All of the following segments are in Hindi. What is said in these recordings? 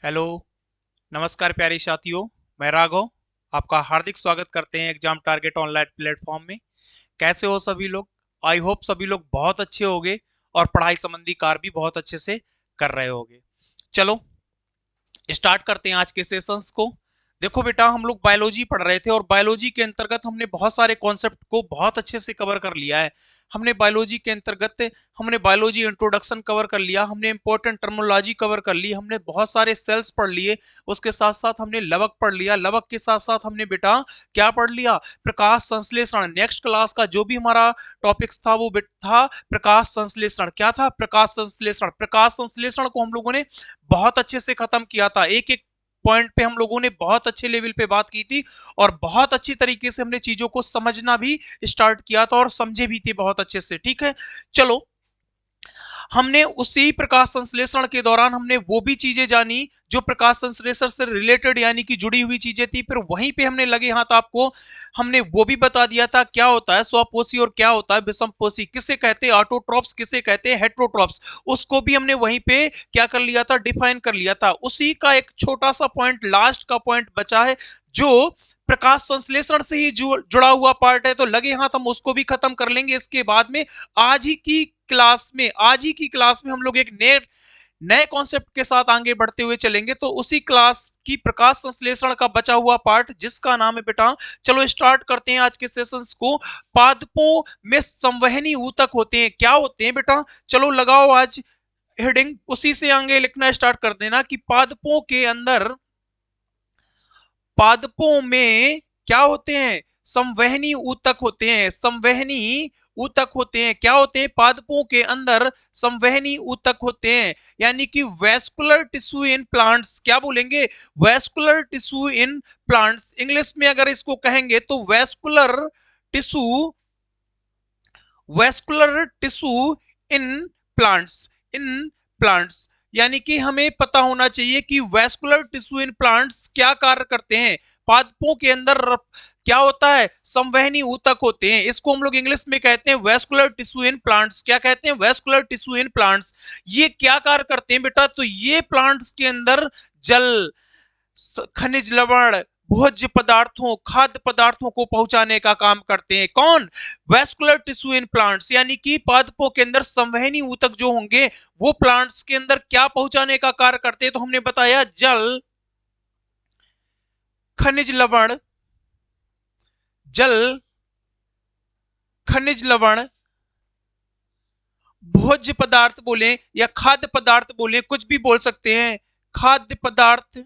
हेलो। नमस्कार प्यारे साथियों। मैं राघव आपका हार्दिक स्वागत करते हैं एग्जाम टारगेट ऑनलाइन प्लेटफॉर्म में। कैसे हो सभी लोग? आई होप सभी लोग बहुत अच्छे होंगे और पढ़ाई संबंधी कार्य भी बहुत अच्छे से कर रहे होंगे। चलो स्टार्ट करते हैं आज के सेशंस को। देखो बेटा, हम लोग बायोलॉजी पढ़ रहे थे और बायोलॉजी के अंतर्गत हमने बहुत सारे कॉन्सेप्ट को बहुत अच्छे से कवर कर लिया है। हमने बायोलॉजी के अंतर्गत हमने बायोलॉजी इंट्रोडक्शन कवर कर लिया, हमने इंपॉर्टेंट टर्मिनोलॉजी कवर कर ली, हमने बहुत सारे सेल्स पढ़ लिए। उसके साथ साथ हमने लवक पढ़ लिया, लवक के साथ साथ हमने बेटा क्या पढ़ लिया? प्रकाश संश्लेषण। नेक्स्ट क्लास का जो भी हमारा टॉपिक्स था वो था प्रकाश संश्लेषण। क्या था? प्रकाश संश्लेषण। प्रकाश संश्लेषण को हम लोगों ने बहुत अच्छे से खत्म किया था। एक एक पॉइंट पे हम लोगों ने बहुत अच्छे लेवल पे बात की थी और बहुत अच्छी तरीके से हमने चीजों को समझना भी स्टार्ट किया था और समझे भी थे बहुत अच्छे से। ठीक है, चलो हमने उसी प्रकाश संश्लेषण के दौरान हमने वो भी चीजें जानी जो प्रकाश संश्लेषण से रिलेटेड यानी कि जुड़ी हुई चीजें थी। फिर वहीं पे हमने लगे हाथ आपको हमने वो भी बता दिया था क्या होता है स्वपोषी और क्या होता है विषमपोषी, किसे कहते हैं ऑटोट्रॉप्स, किसे कहते हैं हेट्रोट्रॉप्स। उसको भी हमने वहीं पे क्या कर लिया था? डिफाइन कर लिया था। उसी का एक छोटा सा पॉइंट, लास्ट का पॉइंट बचा है जो प्रकाश संश्लेषण से ही जुड़ा हुआ पार्ट है, तो लगे हाथ हम उसको भी खत्म कर लेंगे इसके बाद में। आज ही की क्लास में हम लोग एक नए नए कॉन्सेप्ट के साथ आगे बढ़ते हुए चलेंगे। तो उसी क्लास की प्रकाश संश्लेषण का बचा हुआ पार्ट जिसका नाम है बेटा, चलो स्टार्ट करते हैं आज के सेशंस को। पादपों में संवहनी ऊतक होते हैं। क्या होते हैं बेटा? चलो लगाओ आज हेडिंग, उसी से आगे लिखना स्टार्ट कर देना कि पादपों के अंदर, पादपों में क्या होते हैं? संवहनी ऊतक होते हैं। संवहनी ऊतक होते हैं। क्या होते हैं? पादपों के अंदर संवहनी ऊतक होते हैं, यानी कि वेस्कुलर टिश्यू इन प्लांट्स। क्या बोलेंगे? Vascular tissue in plants. English में अगर इसको कहेंगे तो tissue vascular tissue in plants. In plants यानी कि हमें पता होना चाहिए कि वेस्कुलर टिश्यू इन प्लांट्स क्या कार्य करते हैं। पादपों के अंदर क्या होता है? संवहनी ऊतक होते हैं। इसको हम लोग इंग्लिश में कहते हैं वेस्कुलर टिश्यू इन प्लांट्स। क्या कहते हैं? Vascular tissue in plants. ये क्या कार्य करते हैं बेटा? तो ये प्लांट्स के अंदर जल, खनिज लवण, भोज्य पदार्थों, खाद्य पदार्थों को पहुंचाने का काम करते हैं। कौन? Vascular tissue in plants. यानी कि पादपों के अंदर संवहनी ऊतक जो होंगे वो प्लांट्स के अंदर क्या पहुंचाने का कार्य करते हैं? तो हमने बताया जल, खनिज लवण, जल, खनिज लवण, भोज्य पदार्थ बोले या खाद्य पदार्थ बोले, कुछ भी बोल सकते हैं। खाद्य पदार्थ,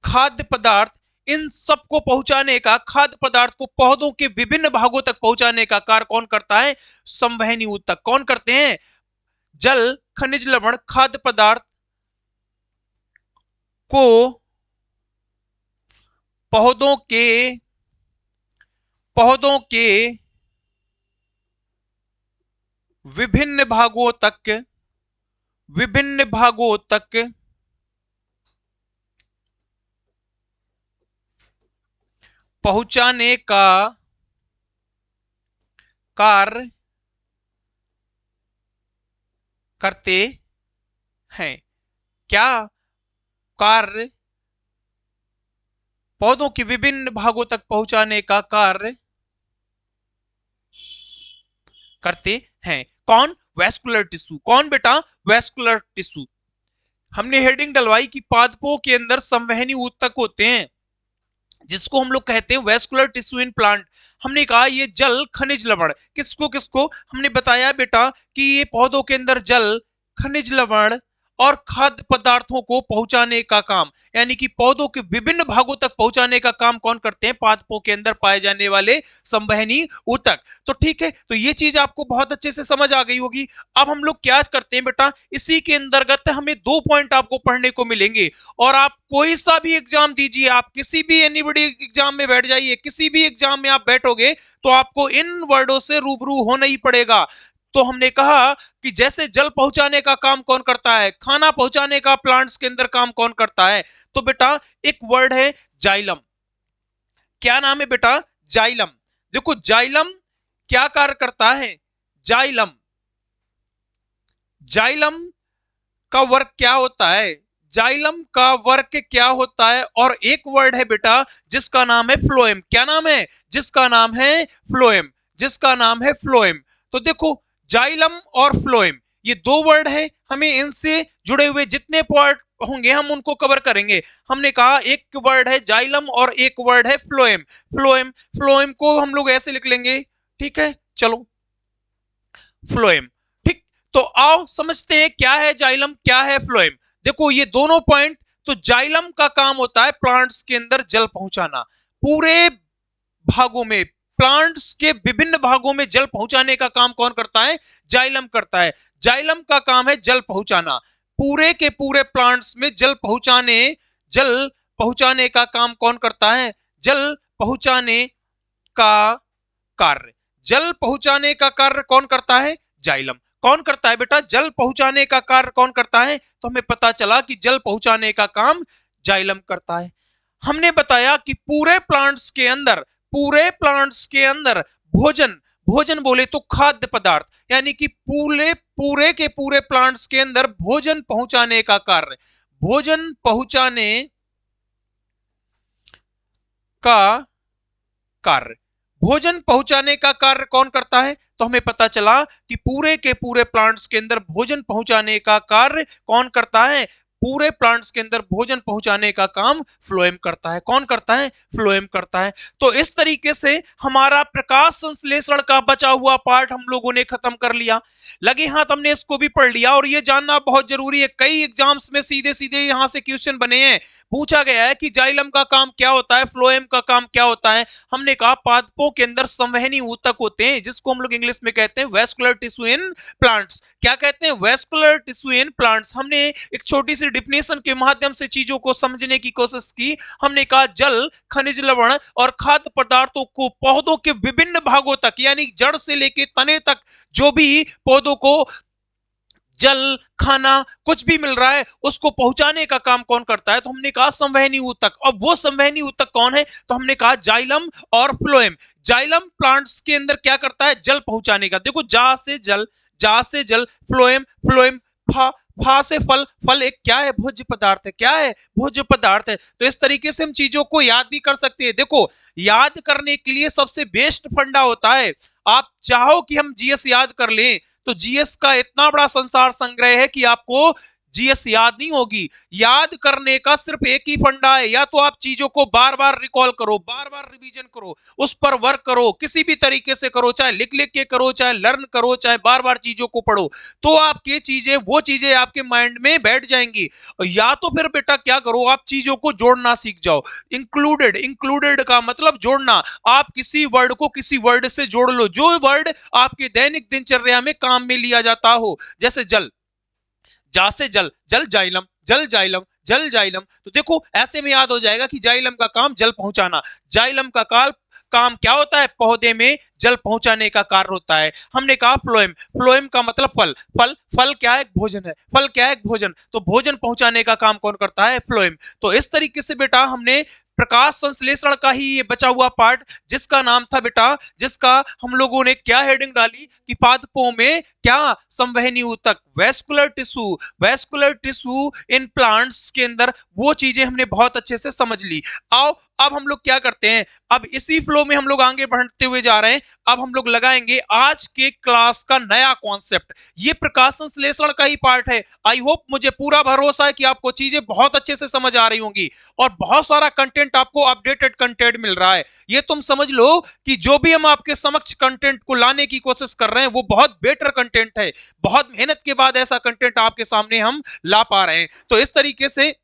खाद्य पदार्थ, इन सबको पहुंचाने का, खाद्य पदार्थ को पौधों के विभिन्न भागों तक पहुंचाने का कार्य कौन करता है? संवहनी ऊतक। कौन करते हैं? जल, खनिज लवण, खाद्य पदार्थ को पौधों के पौधों के विभिन्न भागों तक, विभिन्न भागों तक पहुंचाने का कार्य करते हैं। क्या कार्य? पौधों के विभिन्न भागों तक पहुंचाने का कार्य करते हैं। कौन? Vascular tissue. कौन बेटा? Vascular tissue. हमने हेडिंग डलवाई कि पादपों के अंदर संवहनी ऊतक होते हैं जिसको हम लोग कहते हैं वेस्कुलर टिश्यू इन प्लांट। हमने कहा ये जल, खनिज लवण, किसको किसको? हमने बताया बेटा कि ये पौधों के अंदर जल, खनिज लवण और खाद्य पदार्थों को पहुंचाने का काम, यानी कि पौधों के विभिन्न भागों तक पहुंचाने का काम कौन करते हैं? पादपों के अंदर पाए जाने वाले संवहनी ऊतक। तो ठीक है, तो ये चीज आपको बहुत अच्छे से समझ आ गई होगी। अब हम लोग क्या करते हैं बेटा, इसी के अंतर्गत हमें दो पॉइंट आपको पढ़ने को मिलेंगे और आप कोई सा भी एग्जाम दीजिए, आप किसी भी एनीबॉडी एग्जाम में बैठ जाइए, किसी भी एग्जाम में आप बैठोगे तो आपको इन वर्डों से रूबरू होना ही पड़ेगा। तो हमने कहा कि जैसे जल पहुंचाने का काम कौन करता है, खाना पहुंचाने का प्लांट्स के अंदर काम कौन करता है? तो बेटा एक वर्ड है जाइलम। क्या नाम है बेटा? जाइलम। देखो जाइलम क्या कार्य करता है? जाइलम, जाइलम का वर्क क्या होता है, जाइलम का वर्क क्या होता है। और एक वर्ड है बेटा जिसका नाम है फ्लोएम। क्या नाम है? जिसका नाम है फ्लोएम, जिसका नाम है फ्लोएम। तो देखो जाइलम और फ्लोएम ये दो वर्ड है, हमें इनसे जुड़े हुए जितने पॉइंट होंगे हम उनको कवर करेंगे। हमने कहा एक वर्ड है जाइलम और एक वर्ड है फ्लोएम। फ्लोएम, फ्लोएम को हम लोग ऐसे लिख लेंगे, ठीक है। चलो फ्लोएम, ठीक। तो आओ समझते हैं क्या है जाइलम, क्या है फ्लोएम। देखो ये दोनों पॉइंट, तो जाइलम का काम होता है प्लांट्स के अंदर जल पहुंचाना, पूरे भागों में, प्लांट्स के विभिन्न भागों में जल पहुंचाने का काम कौन करता है? जाइलम करता है। जाइलम का काम है जल पहुंचाना, पूरे के पूरे प्लांट्स में जल पहुंचाने, जल पहुंचाने का काम कौन करता है? जल पहुंचाने का कार्य, जल पहुंचाने का कार्य कौन करता है? जाइलम। कौन करता है बेटा? जल पहुंचाने का कार्य कौन करता है? तो हमें पता चला कि जल पहुंचाने का काम जाइलम करता है। हमने बताया कि पूरे प्लांट्स के अंदर, पूरे प्लांट्स के अंदर भोजन, भोजन बोले तो खाद्य पदार्थ, यानी कि पूरे पूरे के पूरे प्लांट्स के अंदर भोजन पहुंचाने का कार्य, भोजन पहुंचाने का कार्य, भोजन पहुंचाने का कार्य कौन करता है? तो हमें पता चला कि पूरे के पूरे प्लांट्स के अंदर भोजन पहुंचाने का कार्य कौन करता है? पूरे प्लांट्स के अंदर भोजन पहुंचाने का काम फ्लोएम करता है। कौन करता है? फ्लोएम करता है। तो इस तरीके से हमारा प्रकाश संश्लेषण का बचा हुआ पार्ट हम लोगों ने खत्म कर लिया। लगे हाथ हमने इसको भी पढ़ लिया, और ये जानना बहुत जरूरी है, कई एग्जाम्स में सीधे सीधे यहां से क्वेश्चन बने हैं। पूछा गया है कि जाइलम का काम क्या होता है, फ्लोएम का काम क्या होता है। हमने कहा पादपों के अंदर संवहनी ऊतक होते हैं, जिसको हम लोग इंग्लिश में कहते हैं वेस्कुलर टिश्यू इन प्लांट्स। क्या कहते हैं? Vascular tissue in plants. हमने एक छोटी सी डिफिनेशन के माध्यम से चीजों को समझने की कोशिश की। हमने कहा जल, खनिज लवण और खाद्य पदार्थों को पौधों के विभिन्न भागों तक, यानी जड़ से लेकर तने तक जो भी पौधों को जल, खाना कुछ भी मिल रहा है उसको पहुंचाने का काम कौन करता है? तो हमने कहा संवहनी ऊतक। और वो संवहनी ऊतक कौन है? तो हमने कहा जाइलम और फ्लोएम। जाइलम प्लांट्स के अंदर क्या करता है? जल पहुंचाने का। देखो जा से जल, जा से जल, फ्लोएम, फ्लोएम फा, फा से फल, फल एक क्या है? भोज्य पदार्थ है। क्या है? भोज्य पदार्थ है। तो इस तरीके से हम चीजों को याद भी कर सकते हैं। देखो याद करने के लिए सबसे बेस्ट फंडा होता है, आप चाहो कि हम जीएस याद कर लें तो जीएस का इतना बड़ा संसार संग्रह है कि आपको जीएस याद नहीं होगी। याद करने का सिर्फ एक ही फंडा है, या तो आप चीजों को बार बार रिकॉल करो, बार बार रिवीजन करो, उस पर वर्क करो, किसी भी तरीके से करो, चाहे लिख लिख के करो, चाहे लर्न करो, चाहे बार बार चीजों को पढ़ो, तो आपके चीजें, वो चीजें आपके माइंड में बैठ जाएंगी। या तो फिर बेटा क्या करो, आप चीजों को जोड़ना सीख जाओ। इंक्लूडेड, इंक्लूडेड का मतलब जोड़ना। आप किसी वर्ड को किसी वर्ड से जोड़ लो, जो वर्ड आपके दैनिक दिनचर्या में काम में लिया जाता हो। जैसे जल, जा से जल, जल जाइलम, जल जाइलम, जल जाइलम। तो देखो ऐसे में याद हो जाएगा कि जाइलम का काम जल पहुंचाना, जाइलम का काल काम क्या होता है? पौधे में जल पहुंचाने का कार्य होता है। हमने कहा फ्लोएम, फ्लोएम का मतलब फल, फल, फल क्या है? भोजन है। फल क्या है? भोजन। तो भोजन पहुंचाने का काम कौन करता है? फ्लोएम। तो इस तरीके से बेटा हमने प्रकाश संश्लेषण का ही ये बचा हुआ पार्ट, जिसका नाम था बेटा, जिसका हम लोगों ने क्या हेडिंग डाली कि पादपों में क्या? संवहनी ऊतक, vascular tissue, vascular tissue in plants के अंदर वो चीजें हमने बहुत अच्छे से समझ ली। आओ अब हम लोग क्या करते हैं, अब इसी फ्लो में हम लोग आगे बढ़ते हुए जा रहे हैं। अब हम लोग लगाएंगे आज के क्लास का नया कॉन्सेप्ट, ये प्रकाश संश्लेषण का ही पार्ट है। आई होप, मुझे पूरा भरोसा है कि आपको चीजें बहुत अच्छे से समझ आ रही होंगी, और बहुत सारा कंटेंट आपको अपडेटेड कंटेंट मिल रहा है। ये तुम समझ लो कि जो भी हम आपके समक्ष कंटेंट को लाने की कोशिश कर रहे हैं वो बहुत बेटर कंटेंट है, बहुत मेहनत के बाद ऐसा कंटेंट आपके सामने हम ला पा रहे हैं। तो इस तरीके से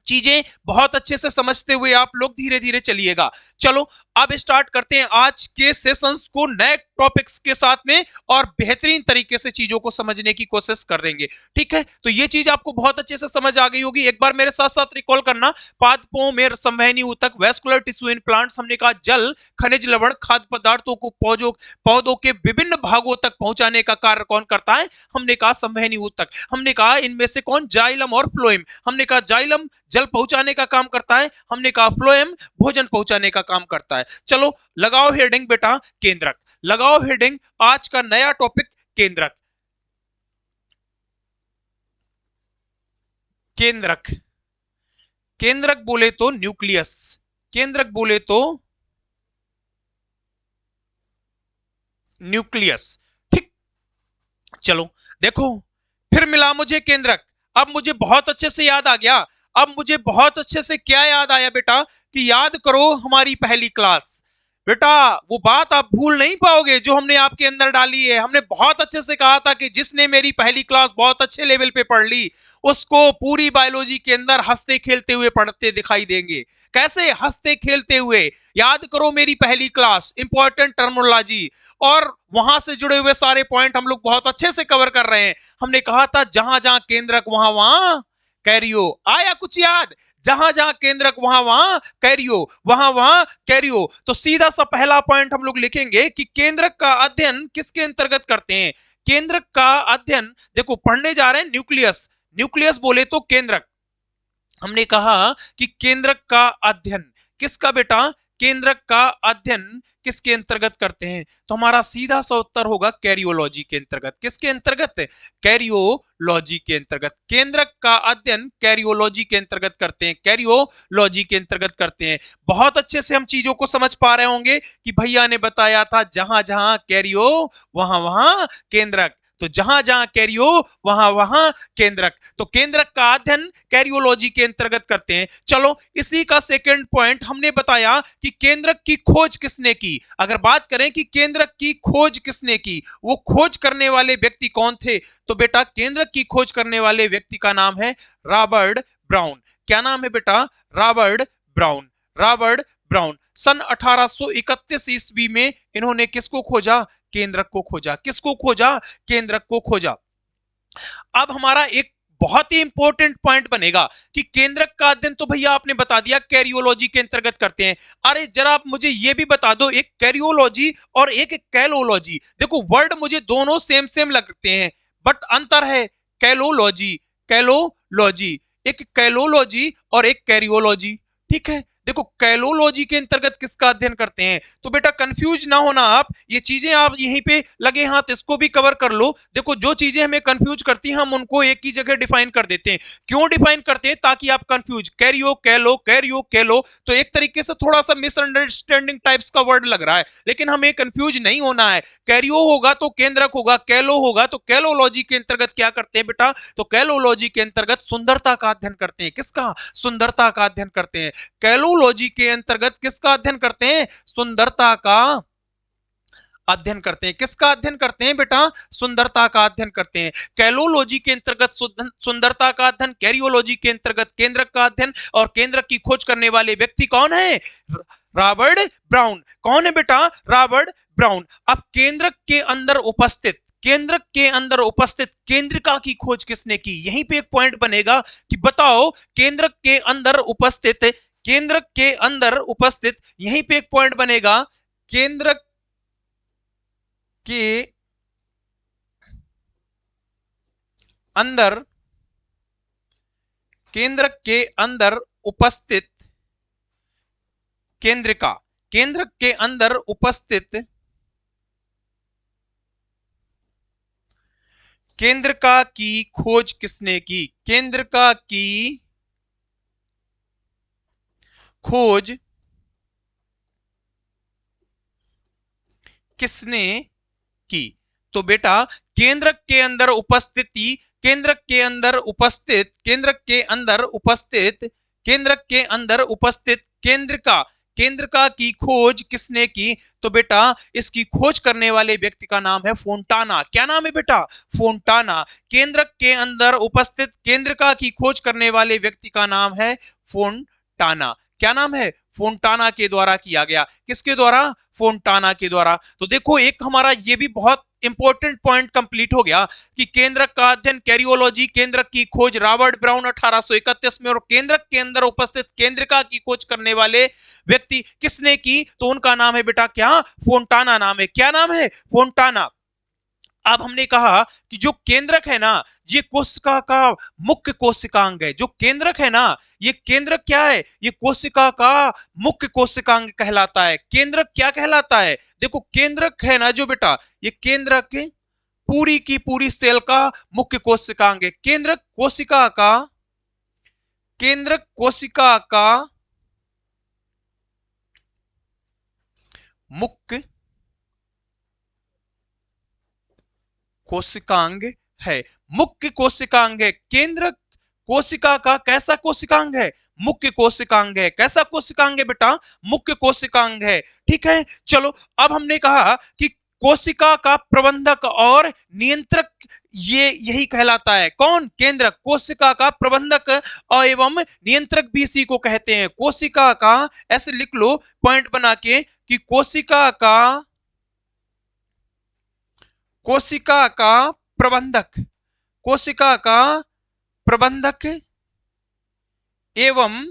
चीजें बहुत अच्छे से समझते हुए आप लोग धीरे धीरे चलिएगा। चलो अब स्टार्ट करते हैं आज के सेशंस को नए टॉपिक्स के साथ में, और बेहतरीन तरीके से चीजों को समझने की कोशिश करेंगे। ठीक है, तो ये चीज आपको बहुत अच्छे से समझ आ गई होगी। एक बार मेरे साथ साथ रिकॉल करना, पादपों में संवहनी ऊतक, वेस्कुलर टिश्यू इन प्लांट्स, हमने कहा जल, खनिज लवण, खाद्य पदार्थों को पौधों पौधों के विभिन्न भागों तक पहुंचाने का कार्य कौन करता है? हमने कहा संवहनी ऊतक। हमने कहा इनमें से कौन? जाइलम और फ्लोएम। हमने कहा जाइलम जल पहुंचाने का काम करता है, हमने कहा फ्लोएम भोजन पहुंचाने का काम करता है। चलो लगाओ हेडिंग बेटा केंद्रक, लगाओ हेडिंग आज का नया टॉपिक केंद्रक। केंद्रक, केंद्रक बोले तो न्यूक्लियस, केंद्रक बोले तो न्यूक्लियस। ठीक, चलो देखो, फिर मिला मुझे केंद्रक। अब मुझे बहुत अच्छे से याद आ गया। अब मुझे बहुत अच्छे से क्या याद आया बेटा, कि याद करो हमारी पहली क्लास। बेटा वो बात आप भूल नहीं पाओगे जो हमने आपके अंदर डाली है। हमने बहुत अच्छे से कहा था कि जिसने मेरी पहली क्लास बहुत अच्छे लेवल पे पढ़ ली, उसको पूरी बायोलॉजी के अंदर हंसते खेलते हुए पढ़ते दिखाई देंगे। कैसे हंसते खेलते हुए? याद करो मेरी पहली क्लास, इंपॉर्टेंट टर्मिनोलॉजी, और वहां से जुड़े हुए सारे पॉइंट हम लोग बहुत अच्छे से कवर कर रहे हैं। हमने कहा था जहां जहां केंद्रक वहां वहां कैरियो। आया कुछ याद? जहां जहां केंद्रक वहां वहां कैरियो, वहां वहां कैरियो। तो सीधा सा पहला पॉइंट हम लोग लिखेंगे कि केंद्रक का अध्ययन किसके अंतर्गत करते हैं। केंद्रक का अध्ययन, देखो पढ़ने जा रहे हैं न्यूक्लियस, न्यूक्लियस बोले तो केंद्रक। हमने कहा कि केंद्रक का अध्ययन किसका बेटा, केंद्रक का अध्ययन किसके अंतर्गत करते हैं? तो हमारा सीधा सा उत्तर होगा कैरियोलॉजी के अंतर्गत। किसके अंतर्गत? कैरियोलॉजी के अंतर्गत। केंद्रक का अध्ययन कैरियोलॉजी के अंतर्गत करते हैं, कैरियोलॉजी के अंतर्गत करते हैं। बहुत अच्छे से हम चीजों को समझ पा रहे होंगे कि भैया ने बताया था जहां जहां कैरियो वहां वहां केंद्रक। तो जहां जहां कैरियो वहां वहां केंद्रक। तो केंद्रक का अध्ययन कैरियोलॉजी के अंतर्गत करते हैं। चलो इसी का सेकंड पॉइंट हमने बताया कि केंद्रक की खोज किसने की। अगर बात करें कि केंद्रक की खोज किसने की, वो खोज करने वाले व्यक्ति कौन थे, तो बेटा केंद्रक की खोज करने वाले व्यक्ति का नाम है रॉबर्ट ब्राउन। क्या नाम है बेटा? Robert brown. रॉबर्ट ब्राउन सन 1831 ईस्वी में इन्होंने किसको खोजा? केंद्रक को खोजा। किसको खोजा? केंद्रक को खोजा। अब हमारा एक बहुत ही इंपॉर्टेंट पॉइंट बनेगा कि केंद्रक का अध्ययन तो भैया आपने बता दिया कैरियोलॉजी के अंतर्गत करते हैं। अरे जरा आप मुझे यह भी बता दो, एक कैरियोलॉजी और एक कैलोलॉजी, देखो वर्ड मुझे दोनों सेम सेम लगते हैं बट अंतर है। कैलोलॉजी, कैलोलॉजी, एक कैलोलॉजी और एक कैरियोलॉजी। ठीक है, देखो कैलोलॉजी के अंतर्गत किसका अध्ययन करते हैं? तो बेटा कंफ्यूज ना होना आप, ये चीजें आप यहीं पे लगे हाथ इसको भी कवर कर लो। देखो जो चीजें हमें कंफ्यूज करती हैं हम उनको एक ही जगह डिफाइन कर देते हैं। क्यों डिफाइन करते हैं? ताकि आप कंफ्यूज, कैरियो कैलो, कैरियो कैलो, तो एक तरीके से थोड़ा सा मिसअंडरस्टैंडिंग टाइप्स का वर्ड लग रहा है, लेकिन हमें कंफ्यूज नहीं होना है। कैरियो होगा तो केंद्रक होगा, कैलो होगा तो कैलोलॉजी के अंतर्गत क्या करते हैं बेटा? तो कैलोलॉजी के अंतर्गत सुंदरता का अध्ययन करते हैं। किसका? सुंदरता का अध्ययन करते हैं। कैलोलॉजी के अंतर्गत किसका अध्ययन करते हैं? सुंदरता का अध्ययन करते हैं। किसका अध्ययन करते हैं बेटा? सुंदरता का अध्ययन करते हैं। कैलोलॉजी के अंतर्गत सुंदरता का अध्ययन, कैरियोलॉजी के अंतर्गत केंद्रक का अध्ययन, और केंद्रक की खोज करने वाले व्यक्ति कौन है? Robert brown. कौन है बेटा? Robert brown. अब केंद्रक के अंदर उपस्थित, केंद्रक के अंदर उपस्थित केंद्रिका की खोज किसने की? यहीं पे एक पॉइंट बनेगा कि बताओ केंद्रक के अंदर उपस्थित, केंद्रक के अंदर उपस्थित, यहीं पे एक पॉइंट बनेगा केंद्रक के अंदर, केंद्रक के अंदर उपस्थित केंद्रिका, केंद्रक के अंदर उपस्थित केंद्रिका की खोज किसने की? केंद्रिका की खोज किसने की? तो बेटा केंद्रक के अंदर उपस्थिति, केंद्रक के अंदर उपस्थित, केंद्रक के अंदर उपस्थित, केंद्रक के अंदर उपस्थित केंद्रिका, केंद्रिका की खोज किसने की? तो बेटा इसकी खोज करने वाले व्यक्ति का नाम है फोंटाना। क्या नाम है बेटा? फोंटाना। केंद्रक के अंदर उपस्थित केंद्रिका की खोज करने वाले व्यक्ति का नाम है फोंटाना। क्या नाम है? फोंटाना के द्वारा किया गया। किसके द्वारा? फोंटाना के द्वारा। तो देखो एक हमारा ये भी बहुत इंपॉर्टेंट पॉइंट कंप्लीट हो गया कि केंद्रक का अध्ययन कैरियोलॉजी, केंद्रक की खोज रॉबर्ट ब्राउन 1831 में, और केंद्रक के अंदर उपस्थित केंद्रिका की खोज करने वाले व्यक्ति किसने की? तो उनका नाम है बेटा क्या? फोंटाना नाम है। क्या नाम है? फोंटाना। अब हमने कहा कि जो केंद्रक है ना, ये कोशिका का मुख्य कोशिकांग है। जो केंद्रक है ना, ये केंद्रक क्या है? ये कोशिका का मुख्य कोशिकांग कहलाता है। केंद्रक क्या कहलाता है? देखो केंद्रक है ना जो बेटा, ये केंद्रक पूरी की पूरी सेल का मुख्य कोशिकांग है। केंद्रक कोशिका का केंद्रक कोशिका का मुख्य कोशिकांग है। मुख्य कोशिकांग है। केंद्र कोशिका का कैसा कोशिकांग है? मुख्य कोशिकांग है। कैसा कोशिकांग है बेटा? मुख्य कोशिकांग है। ठीक है, चलो अब हमने कहा कि कोशिका का प्रबंधक और नियंत्रक ये यही कहलाता है। कौन? केंद्र। कोशिका का प्रबंधक और एवं नियंत्रक भी इसी को कहते हैं। कोशिका का, ऐसे लिख लो पॉइंट बना के कि कोशिका का प्रबंधक, कोशिका का प्रबंधक एवं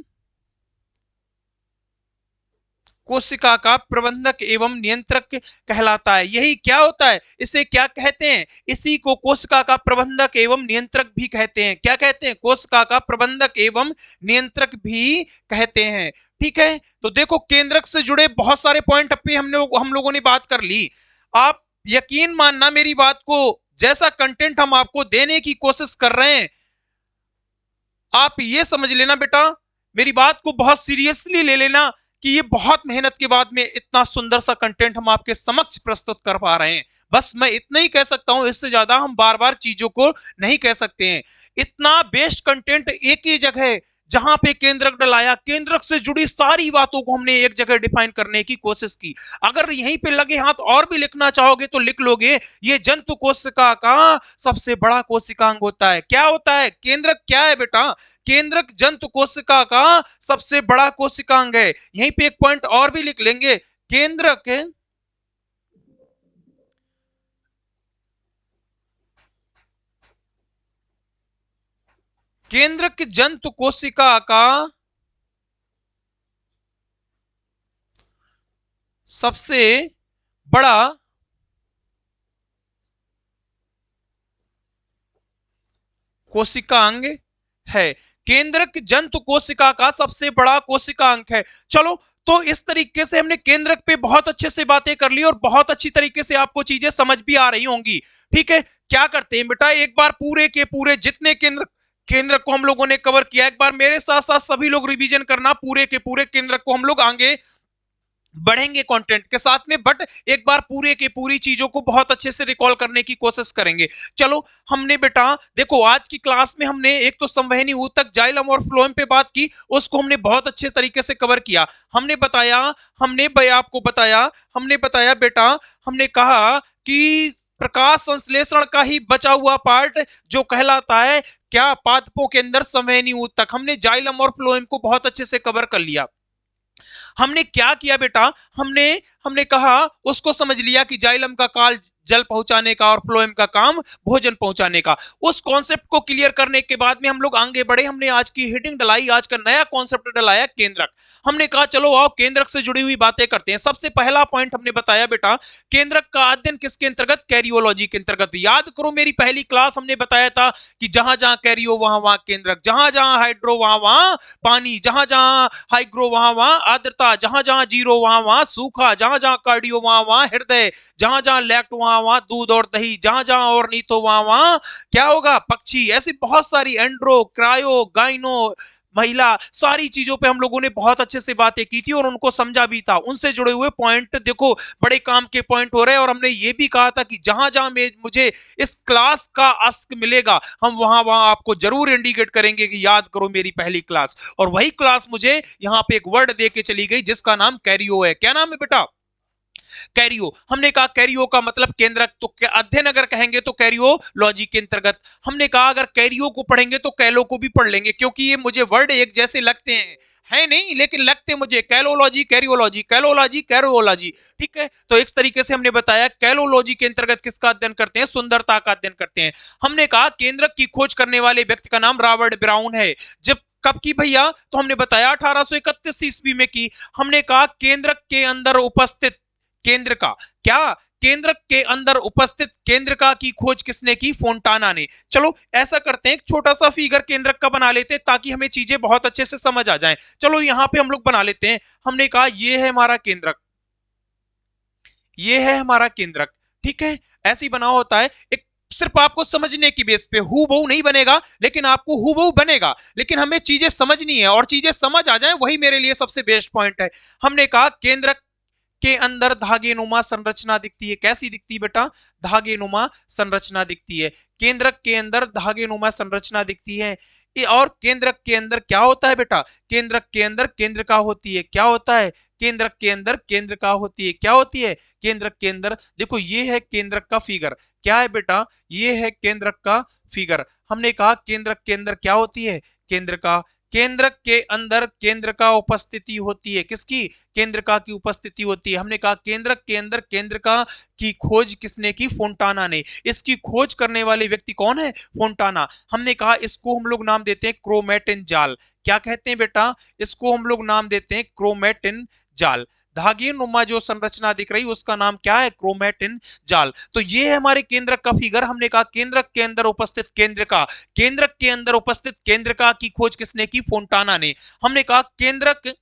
कोशिका का प्रबंधक एवं नियंत्रक कहलाता है। यही क्या होता है? इसे क्या कहते हैं? इसी को कोशिका का प्रबंधक एवं नियंत्रक भी कहते हैं। क्या कहते हैं? कोशिका का प्रबंधक एवं नियंत्रक भी कहते हैं। ठीक है, तो देखो केंद्रक से जुड़े बहुत सारे पॉइंट अब पे हम लोगों ने बात कर ली। आप यकीन मानना मेरी बात को, जैसा कंटेंट हम आपको देने की कोशिश कर रहे हैं, आप ये समझ लेना बेटा, मेरी बात को बहुत सीरियसली ले लेना कि ये बहुत मेहनत के बाद में इतना सुंदर सा कंटेंट हम आपके समक्ष प्रस्तुत कर पा रहे हैं। बस मैं इतना ही कह सकता हूं, इससे ज्यादा हम बार बार चीजों को नहीं कह सकते हैं। इतना बेस्ट कंटेंट एक ही जगह जहां पे केंद्रक डलाया, केंद्रक से जुड़ी सारी बातों को हमने एक जगह डिफाइन करने की कोशिश की। अगर यहीं पे लगे हाथ और भी लिखना चाहोगे तो लिख लोगे। ये जंतु कोशिका का सबसे बड़ा कोशिकांग होता है। क्या होता है? केंद्रक क्या है बेटा? केंद्रक जंतु कोशिका का सबसे बड़ा कोशिकांग है। यहीं पे एक पॉइंट और भी लिख लेंगे, केंद्रक केंद्रक जंतु कोशिका का सबसे बड़ा कोशिकांग है। केंद्रक जंतु कोशिका का सबसे बड़ा कोशिकांग है। चलो, तो इस तरीके से हमने केंद्रक पे बहुत अच्छे से बातें कर ली और बहुत अच्छी तरीके से आपको चीजें समझ भी आ रही होंगी। ठीक है, क्या करते हैं बेटा, एक बार पूरे के पूरे जितने केंद्र केंद्र को हम लोगों ने कवर किया, एक बार मेरे साथ साथ सभी लोग रिवीजन करना। पूरे के पूरे केंद्र को हम लोग आगे बढ़ेंगे कंटेंट के साथ में, बट एक बार पूरे के पूरी चीजों को बहुत अच्छे से रिकॉल करने की कोशिश करेंगे। चलो, हमने बेटा देखो आज की क्लास में हमने एक तो संवहनी ऊतक, जाइलम और फ्लोएम पे बात की, उसको हमने बहुत अच्छे तरीके से कवर किया। हमने बताया, आपको बताया, हमने बताया बेटा, हमने कहा कि प्रकाश संश्लेषण का ही बचा हुआ पार्ट जो कहलाता है क्या? पादपों के अंदर संवहनी ऊतक। हमने जाइलम और फ्लोएम को बहुत अच्छे से कवर कर लिया। हमने क्या किया बेटा, हमने हमने कहा, उसको समझ लिया कि जाइलम का काल जल पहुंचाने का और फ्लोएम का काम भोजन पहुंचाने का। उस कॉन्सेप्ट को क्लियर करने के बाद में हम लोग आगे बढ़े। हमने आज की हेडिंग डलाई, आज का नया कॉन्सेप्ट डलाया केंद्रक। हमने कहा चलो आओ केंद्रक से जुड़ी हुई बातें करते हैं। सबसे पहला पॉइंट हमने बताया बेटा, केंद्रक का अध्ययन किसके अंतर्गत? कैरियोलॉजी के अंतर्गत। याद करो मेरी पहली क्लास हमने बताया था कि जहां जहां कैरियो वहां वहां केंद्रक, जहां जहां हाइड्रो वहां वहां पानी, जहां जहां हाइग्रो वहां वहां आर्द्रता, जहां जहां जीरो वहां वहां सूखा, जहां जहां कार्डियो वहां वहां हृदय, जहां जहां लैक्ट वहां वहां दूध और दही, जहां जहां और नीतो वहां वहां क्या होगा? पक्षी। ऐसी बहुत सारी एंड्रो, क्रायो, गाइनो, महिला, सारी चीजों पे हम लोगों ने बहुत अच्छे से बातें की थी और उनको समझा भी था। उनसे जुड़े हुए पॉइंट देखो बड़े काम के पॉइंट हो रहे हैं। और हमने ये भी कहा था कि जहां जहां मुझे इस क्लास का अस्क मिलेगा, हम वहां वहां आपको जरूर इंडिकेट करेंगे कि याद करो मेरी पहली क्लास। और वही क्लास मुझे यहाँ पे एक वर्ड दे के चली गई जिसका नाम कैरियो है। क्या नाम है बेटा? कैरियो। हमने कहा कैरियो का मतलब केंद्रक, तो अध्ययन अगर कहेंगे तो कैरियोलॉजी के अंतर्गत। हमने कहा अगर कैरियो को पढ़ेंगे तो कैलो को भी पढ़ लेंगे, क्योंकि ये मुझे वर्ड एक जैसे लगते हैं, है नहीं लेकिन लगते मुझे कैलोलॉजी, कैरियोलॉजी, कैलोलॉजी, कैरियोलॉजी। ठीक है, तो इस तरीके से हमने बताया कैलोलॉजी के अंतर्गत किसका अध्ययन करते हैं? सुंदरता का अध्ययन करते हैं। हमने कहा केंद्रक की खोज करने वाले व्यक्ति का नाम रॉबर्ट ब्राउन है। जब कब की भैया? तो हमने बताया 1831 ईस्वी में की। हमने कहा केंद्रक के अंदर उपस्थित केंद्र का क्या? केंद्र के अंदर उपस्थित केंद्रका की खोज किसने की? फोंटाना ने। चलो ऐसा करते हैं, एक छोटा सा फिगर केंद्रक का बना लेते हैं ताकि हमें चीजें बहुत अच्छे से समझ आ जाएं। चलो यहां पे हम लोग बना लेते हैं। हमने कहा ये है हमारा केंद्रक, ये है हमारा केंद्रक। ठीक है, ऐसे ही बना होता है। एक सिर्फ आपको समझने की बेस पे हूबहू नहीं बनेगा, लेकिन आपको हूबहू बनेगा, लेकिन हमें चीजें समझनी है और चीजें समझ आ जाए वही मेरे लिए सबसे बेस्ट पॉइंट है। हमने कहा केंद्रक के अंदर धागे नुमा संरचना दिखती है। कैसी दिखती है बेटा? धागे नुमा संरचना दिखती है। केंद्रक के अंदर धागे नुमा संरचना दिखती है। और केंद्रक के अंदर क्या होता है बेटा? केंद्रक के अंदर केंद्रिका होती है। क्या होता है? केंद्रक के अंदर केंद्रिका होती है। क्या होती है? केंद्रक के अंदर, देखो ये है केंद्रक का फिगर। क्या है बेटा? ये है केंद्रक का फिगर। हमने कहा केंद्रक के अंदर क्या होती है? केंद्र का। केंद्रक के अंदर केंद्र का उपस्थिति होती है। किसकी? केंद्रका की उपस्थिति होती है। हमने कहा केंद्रक के अंदर केंद्रका की खोज किसने की? फोंटाना ने। इसकी खोज करने वाले व्यक्ति कौन है? फोंटाना। हमने कहा इसको हम लोग नाम देते हैं क्रोमेटिन जाल। क्या कहते हैं बेटा? इसको हम लोग नाम देते हैं क्रोमेटिन जाल। धागे नुमा जो संरचना दिख रही है उसका नाम क्या है? क्रोमेटिन जाल। तो ये है हमारे केंद्रक का फिगर। हमने कहा केंद्रक के अंदर उपस्थित केंद्रका, केंद्रक के अंदर उपस्थित केंद्रका की खोज किसने की? फोंटाना ने। हमने कहा केंद्रक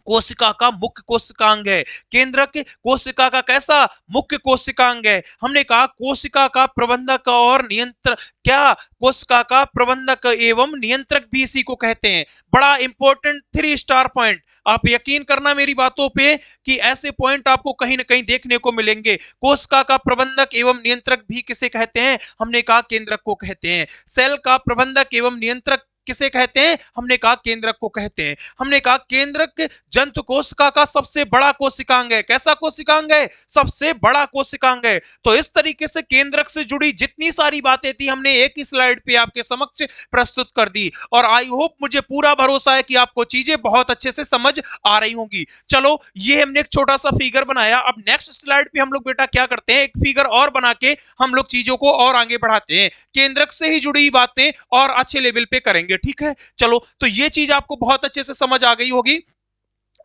कोशिका का मुख्य कोशिकांग है। केंद्रक कोशिका का कैसा? मुख्य कोशिकांग है। हमने कहा कोशिका का प्रबंधक और नियंत्रक। क्या? कोशिका का प्रबंधक एवं नियंत्रक भी इसी को कहते हैं। बड़ा इंपॉर्टेंट 3 स्टार पॉइंट। आप यकीन करना मेरी बातों पे कि ऐसे पॉइंट आपको कहीं ना कहीं देखने को मिलेंगे। कोशिका का प्रबंधक एवं नियंत्रक भी किसे कहते हैं? हमने कहा केंद्रक को कहते हैं। सेल का प्रबंधक एवं नियंत्रक किसे कहते हैं? हमने कहा केंद्रक को कहते हैं। हमने कहा केंद्रक जंतु कोशिका का सबसे बड़ा कोशिकांग है। कैसा कोशिकांग है? सबसे बड़ा कोशिकांग है। तो इस तरीके से केंद्रक से जुड़ी जितनी सारी बातें थी हमने एक ही स्लाइड पे आपके समक्ष प्रस्तुत कर दी, और आई होप, मुझे पूरा भरोसा है कि आपको चीजें बहुत अच्छे से समझ आ रही होंगी। चलो, ये हमने एक छोटा सा फिगर बनाया। अब नेक्स्ट स्लाइड पे हम लोग बेटा क्या करते हैं? एक फिगर और बना के हम लोग चीजों को और आगे बढ़ाते हैं। केंद्रक से ही जुड़ी बातें और अच्छे लेवल पे करेंगे। ठीक है, चलो, तो ये चीज आपको बहुत अच्छे से समझ आ गई होगी।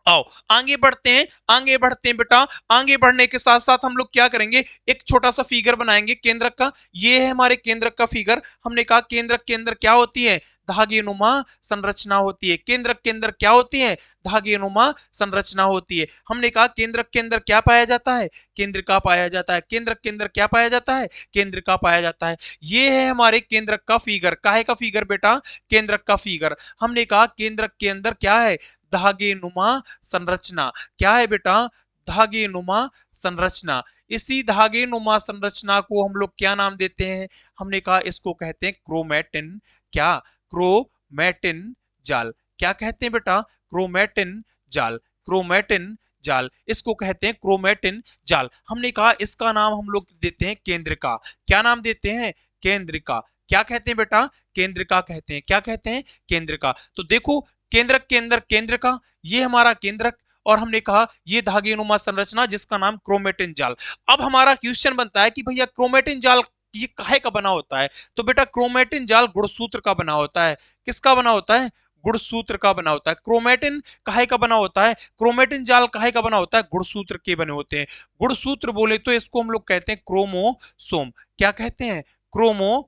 आओ आगे बढ़ते हैं, आगे बढ़ते हैं बेटा। आगे बढ़ने के साथ साथ हम लोग क्या करेंगे? एक छोटा सा फिगर बनाएंगे केंद्रक का। ये है हमारे केंद्रक का फिगर। हमने कहा केंद्रक के अंदर क्या होती है? धागे नुमा संरचना होती है। केंद्रक के अंदर क्या होती है? धागे नुमा संरचना होती है। हमने कहा केंद्रक के अंदर क्या पाया जाता है? केंद्रिका पाया जाता है। केंद्रक के अंदर क्या पाया जाता है? केंद्रिका पाया जाता है। ये है हमारे केंद्रक का फिगर। काहे का फिगर बेटा? केंद्रक का फिगर। हमने कहा केंद्रक के अंदर क्या है? धागे नुमा संरचना। क्या है बेटा? धागे नुमा संरचना। इसी धागे नुमा संरचना को हम लोग क्या नाम देते हैं? हमने कहा इसको कहते हैं क्रोमेटिन। क्या? क्रोमेटिन जाल। क्या कहते हैं बेटा? क्रोमेटिन जाल। क्रोमेटिन जाल, इसको कहते हैं क्रोमेटिन जाल। हमने कहा इसका नाम हम लोग देते हैं केंद्रिका। क्या नाम देते हैं? केंद्रिका। क्या कहते हैं बेटा? केंद्रिका कहते हैं। क्या कहते हैं? केंद्रिका। तो देखो, केंद्रक के अंदर केंद्रिका, ये हमारा केंद्रक, और हमने कहा ये धागे नुमा संरचना जिसका नाम क्रोमेटिन जाल। अब हमारा क्वेश्चन बनता है कि भैया क्रोमेटिन जाल ये काहे का बना होता है? तो बेटा क्रोमेटिन जाल गुणसूत्र का बना होता है। किसका बना होता है? गुणसूत्र का बना होता है। क्रोमेटिन काहे का बना होता है? क्रोमेटिन जाल काहे का बना होता है? गुणसूत्र के बने होते हैं। गुणसूत्र बोले तो इसको हम लोग कहते हैं क्रोमोसोम। क्या कहते हैं? क्रोमो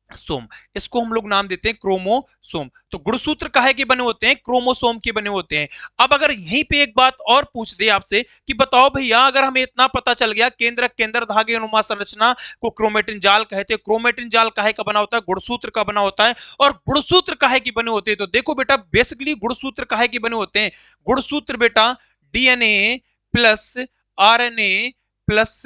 सोम। इसको हम लोग नाम देते हैं क्रोमोसोम। तो गुणसूत्र काहे के बने होते हैं? क्रोमोसोम के बने होते हैं। अब अगर यहीं पे एक बात और पूछ दे आपसे कि बताओ भैया, अगर हमें इतना पता चल गया केंद्रक के अंदर धागे अनुमा संरचना को क्रोमेटिन जाल कहते हैं, क्रोमेटिन जाल काहे का बना होता है? गुणसूत्र का बना होता है। और गुणसूत्र काहे के बने होते हैं? तो देखो बेटा, बेसिकली गुणसूत्र काहे के बने होते हैं? गुणसूत्र बेटा DNA plus RNA plus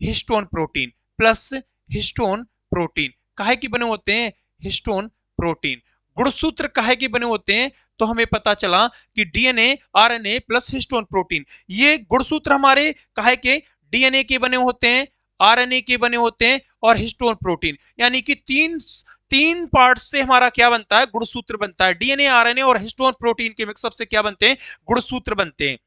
histone protein, plus histone protein काहे के बने होते हैं? Histone protein. गुणसूत्र काहे के बने होते हैं? तो हमें पता चला कि DNA RNA plus histone protein, ये गुणसूत्र हमारे काहे के? डीएनए के बने होते हैं, आरएनए के बने होते हैं, और हिस्टोन प्रोटीन। यानी कि तीन तीन पार्ट से हमारा क्या बनता है? गुणसूत्र बनता है। डीएनए, आरएनए और हिस्टोन प्रोटीन के मिक्सअप से क्या बनते हैं? गुणसूत्र बनते हैं।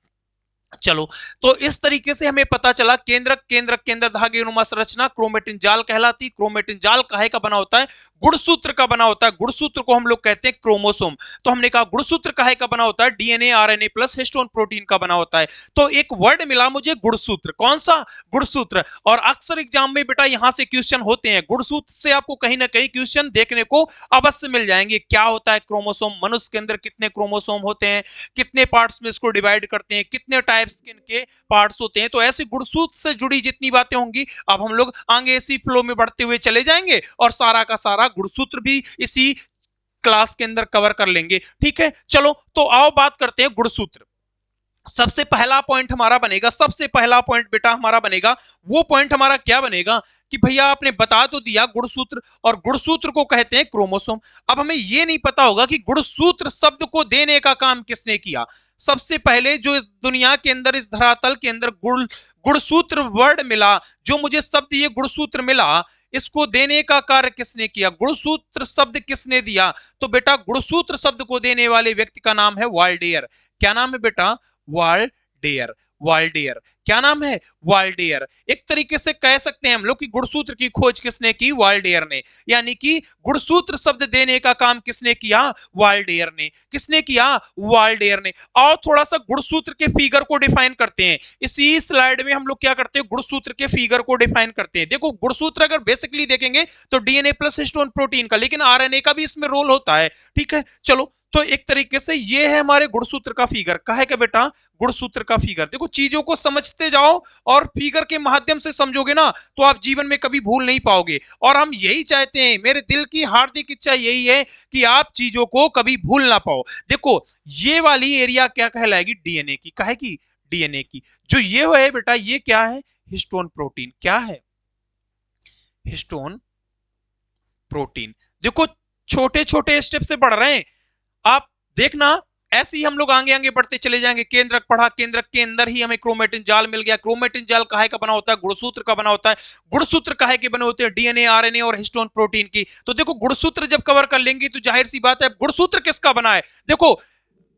चलो, तो इस तरीके से हमें पता चला केंद्रक, केंद्रक के अंदर धागे नुमा संरचना क्रोमेटिन जाल कहलाती। क्रोमेटिन जाल काहे का बना होता है? गुणसूत्र का बना होता है। गुणसूत्र को हम लोग कहते हैं क्रोमोसोम। तो हमने कहा गुणसूत्र काहे का बना होता है? DNA RNA plus histone protein का बना होता है। तो एक वर्ड मिला मुझे, गुणसूत्र। कौन सा? गुणसूत्र। और अक्सर एग्जाम में बेटा यहां से क्वेश्चन होते हैं। गुणसूत्र से आपको कहीं ना कहीं क्वेश्चन देखने को अवश्य मिल जाएंगे। क्या होता है क्रोमोसोम? मनुष्य के अंदर कितने क्रोमोसोम होते हैं? कितने पार्ट्स में इसको डिवाइड करते हैं? कितने टाइप टाइप्स के पार्ट्स होते हैं। तो ऐसे गुणसूत्र से जुड़ी जितनी बातें होंगी अब हम लोग आगे इसी फ्लो में बढ़ते हुए चले जाएंगे और सारा का सारा गुणसूत्र भी इसी क्लास के अंदर कवर कर लेंगे। ठीक है, चलो तो आओ बात करते हैं गुणसूत्र। सबसे पहला पॉइंट हमारा बनेगा, सबसे पहला पॉइंट बेटा हमारा बनेगा, वो पॉइंट हमारा क्या बनेगा कि भैया आपने बता तो दिया गुणसूत्र, और गुणसूत्र को कहते हैं क्रोमोसोम। अब हमें ये नहीं पता होगा कि गुणसूत्र शब्द को देने का काम किसने किया। सबसे पहले जो इस दुनिया के अंदर, इस धरातल के अंदर गुणसूत्र वर्ड मिला, जो मुझे शब्द ये गुणसूत्र मिला, इसको देने का कार्य किसने किया, गुणसूत्र शब्द किसने दिया। तो बेटा गुणसूत्र शब्द को देने वाले व्यक्ति का नाम है वाल्डेयर। क्या नाम है बेटा, वाल्डेयर। वाल्डेयर, क्या नाम है, वाल्डेयर। एक तरीके से कह सकते हैं हम लोग कि गुणसूत्र की खोज किसने की, वाल्डेयर ने। यानी कि गुणसूत्र शब्द देने का काम किसने किया, वाल्डेयर ने। किसने किया, वाल्डेयर ने। और थोड़ा सा गुणसूत्र के फिगर को डिफाइन करते हैं। इसी स्लाइड में हम लोग क्या करते हैं, गुणसूत्र के फिगर को डिफाइन करते हैं। देखो गुणसूत्र अगर बेसिकली देखेंगे तो डीएनए प्लस हिस्टोन प्रोटीन का, लेकिन आरएनए का भी इसमें रोल होता है। ठीक है, चलो तो एक तरीके से ये है हमारे गुणसूत्र का फिगर। कहा क्या बेटा, गुणसूत्र का फिगर। देखो चीजों को समझते जाओ और फिगर के माध्यम से समझोगे ना तो आप जीवन में कभी भूल नहीं पाओगे। और हम यही चाहते हैं, मेरे दिल की हार्दिक इच्छा यही है कि आप चीजों को कभी भूल ना पाओ। देखो ये वाली एरिया क्या कहलाएगी, डीएनए की। कहेगी डीएनए की। जो ये है बेटा, ये क्या है, हिस्टोन प्रोटीन। क्या है, हिस्टोन प्रोटीन। देखो छोटे छोटे स्टेप से बढ़ रहे हैं, आप देखना ऐसे ही हम लोग आगे आगे बढ़ते चले जाएंगे। केंद्रक पढ़ा, केंद्रक के अंदर ही हमें क्रोमेटिन जाल मिल गया। क्रोमेटिन जाल काहे का बना होता है, गुणसूत्र का बना होता है। गुणसूत्र काहे के बने होते हैं, डीएनए, आरएनए और हिस्टोन प्रोटीन की। तो देखो गुणसूत्र जब कवर कर लेंगे तो जाहिर सी बात है गुणसूत्र किसका बना है। देखो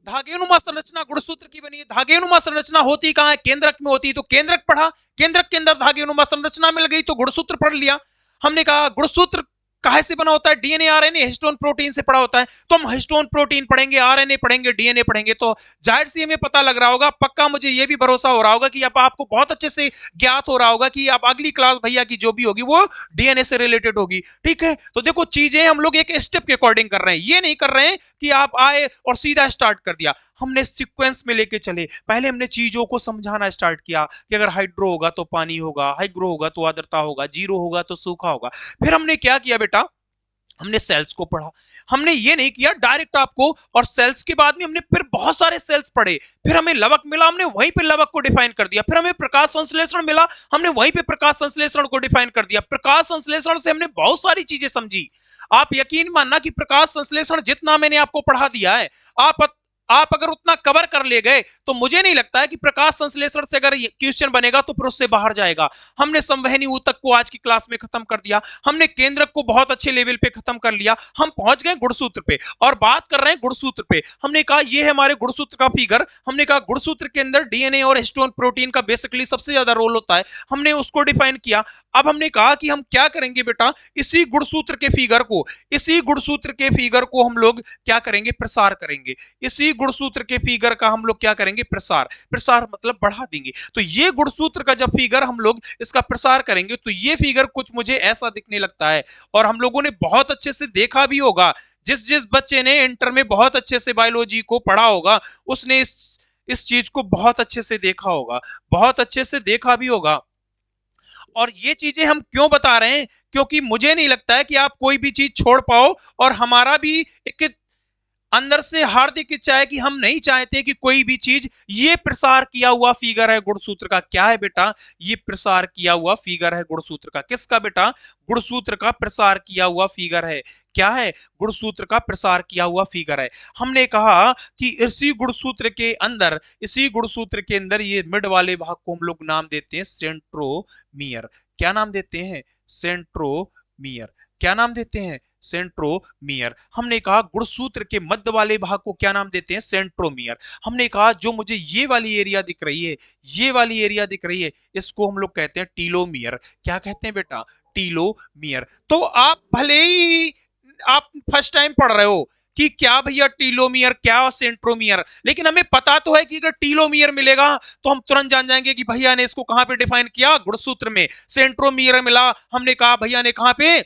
धागेनुमा संरचना गुणसूत्र की बनी है। धागेनुमा संरचना होती कहां है, केंद्रक में होती है। तो केंद्रक पढ़ा, केंद्रक के अंदर धागेनुमा संरचना मिल गई तो गुणसूत्र पढ़ लिया। हमने कहा गुणसूत्र काहे से बना होता है, डीएनए आरएनए हिस्टोन प्रोटीन से पड़ा होता है। तो हम हिस्टोन प्रोटीन पढ़ेंगे, आरएनए पढ़ेंगे, डीएनए पढ़ेंगे। तो जाहिर सी हमें पता लग रहा होगा, पक्का मुझे ये भी भरोसा हो रहा होगा कि अब आपको बहुत अच्छे से ज्ञात हो रहा होगा कि अब अगली क्लास भैया की जो भी होगी वो डीएनए से रिलेटेड होगी। ठीक है, तो देखो चीजें हम लोग एक स्टेप के अकॉर्डिंग कर रहे हैं। ये नहीं कर रहे हैं कि आप आए और सीधा स्टार्ट कर दिया। हमने सीक्वेंस में लेके चले। पहले हमने चीजों को समझाना स्टार्ट किया कि अगर हाइड्रो होगा तो पानी होगा, हाइग्रो होगा तो आर्द्रता होगा, जीरो होगा तो सूखा होगा। फिर हमने क्या किया बेटा, हमने सेल्स को पढ़ा। हमने ये नहीं किया डायरेक्ट आपको, और सेल्स के बाद में हमने फिर बहुत सारे सेल्स पढ़े। फिर हमें लवक मिला, हमने वहीं पे लवक को डिफाइन कर दिया। फिर हमें प्रकाश संश्लेषण मिला, हमने वहीं पे प्रकाश संश्लेषण को डिफाइन कर दिया। प्रकाश संश्लेषण से हमने बहुत सारी चीजें समझी। आप यकीन मानना कि प्रकाश संश्लेषण जितना मैंने आपको पढ़ा दिया है, आप अगर उतना कवर कर ले गए तो मुझे नहीं लगता है कि प्रकाश संश्लेषण से अगर क्वेश्चन बनेगा तो फिर उससे बाहर जाएगा। हमने संवहनी ऊतक को आज की क्लास में खत्म कर दिया। हमने केंद्रक को बहुत अच्छे लेवल पे खत्म कर लिया। हम पहुंच गए गुणसूत्र पे और बात कर रहे हैं गुणसूत्र पे। हमने कहा ये है हमारे गुणसूत्र का फिगर। हमने कहा गुणसूत्र के अंदर डीएनए और हिस्टोन प्रोटीन का बेसिकली सबसे ज्यादा रोल होता है। हमने उसको डिफाइन किया। अब हमने कहा कि हम क्या करेंगे बेटा, इसी गुणसूत्र के फिगर को, इसी गुणसूत्र के फिगर को हम लोग क्या करेंगे, प्रसार करेंगे। इसी गुणसूत्र के फिगर का हम लोग क्या करेंगे, प्रसार। प्रसार मतलब बढ़ा देंगे। तो ये गुणसूत्र का जब फिगर हम लोग इसका प्रसार करेंगे तो ये फिगर कुछ मुझे ऐसा दिखने लगता है। और हम लोगों ने बहुत अच्छे से देखा भी होगा, जिस जिस बच्चे ने इंटर में बहुत अच्छे से बायोलॉजी को पढ़ा होगा उसने इस चीज को बहुत अच्छे से देखा होगा, बहुत अच्छे से देखा भी होगा। और ये चीजें हम क्यों बता रहे हैं, क्योंकि मुझे नहीं लगता है कि आप कोई भी चीज छोड़ पाओ। और हमारा भी एक अंदर से हार्दिक इच्छा है कि हम नहीं चाहते कि कोई भी चीज, ये प्रसार किया हुआ फिगर है गुणसूत्र का। क्या है बेटा, ये प्रसार किया हुआ फिगर है गुणसूत्र का। किसका बेटा, गुणसूत्र का प्रसार किया हुआ फिगर है। क्या है, गुणसूत्र का प्रसार किया हुआ फिगर है। हमने कहा कि इसी गुणसूत्र के अंदर, इसी गुणसूत्र के अंदर ये मिड वाले भाग को हम लोग नाम देते हैं सेंट्रोमियर। क्या नाम देते हैं, सेंट्रोमियर। क्या नाम देते हैं, सेंट्रोमियर। हमने कहा गुणसूत्र के मध्य वाले भाग को क्या नाम देते हैं, सेंट्रोमियर। हमने कहा जो मुझे ये वाली एरिया दिख रही है, ये वाली एरिया दिख रही है, इसको हम लोग कहते हैं टीलोमियर। क्या कहते हैं बेटा, टीलोमियर। तो आप भले ही आप फर्स्ट टाइम पढ़ रहे हो कि क्या भैया टीलोमियर क्या और सेंट्रोमियर, लेकिन हमें पता तो है कि अगर टीलोमियर मिलेगा तो हम तुरंत जान जाएंगे कि भैया ने इसको कहां पे डिफाइन किया, गुणसूत्र में। सेंट्रोमियर मिला, हमने कहा भैया ने कहां पे,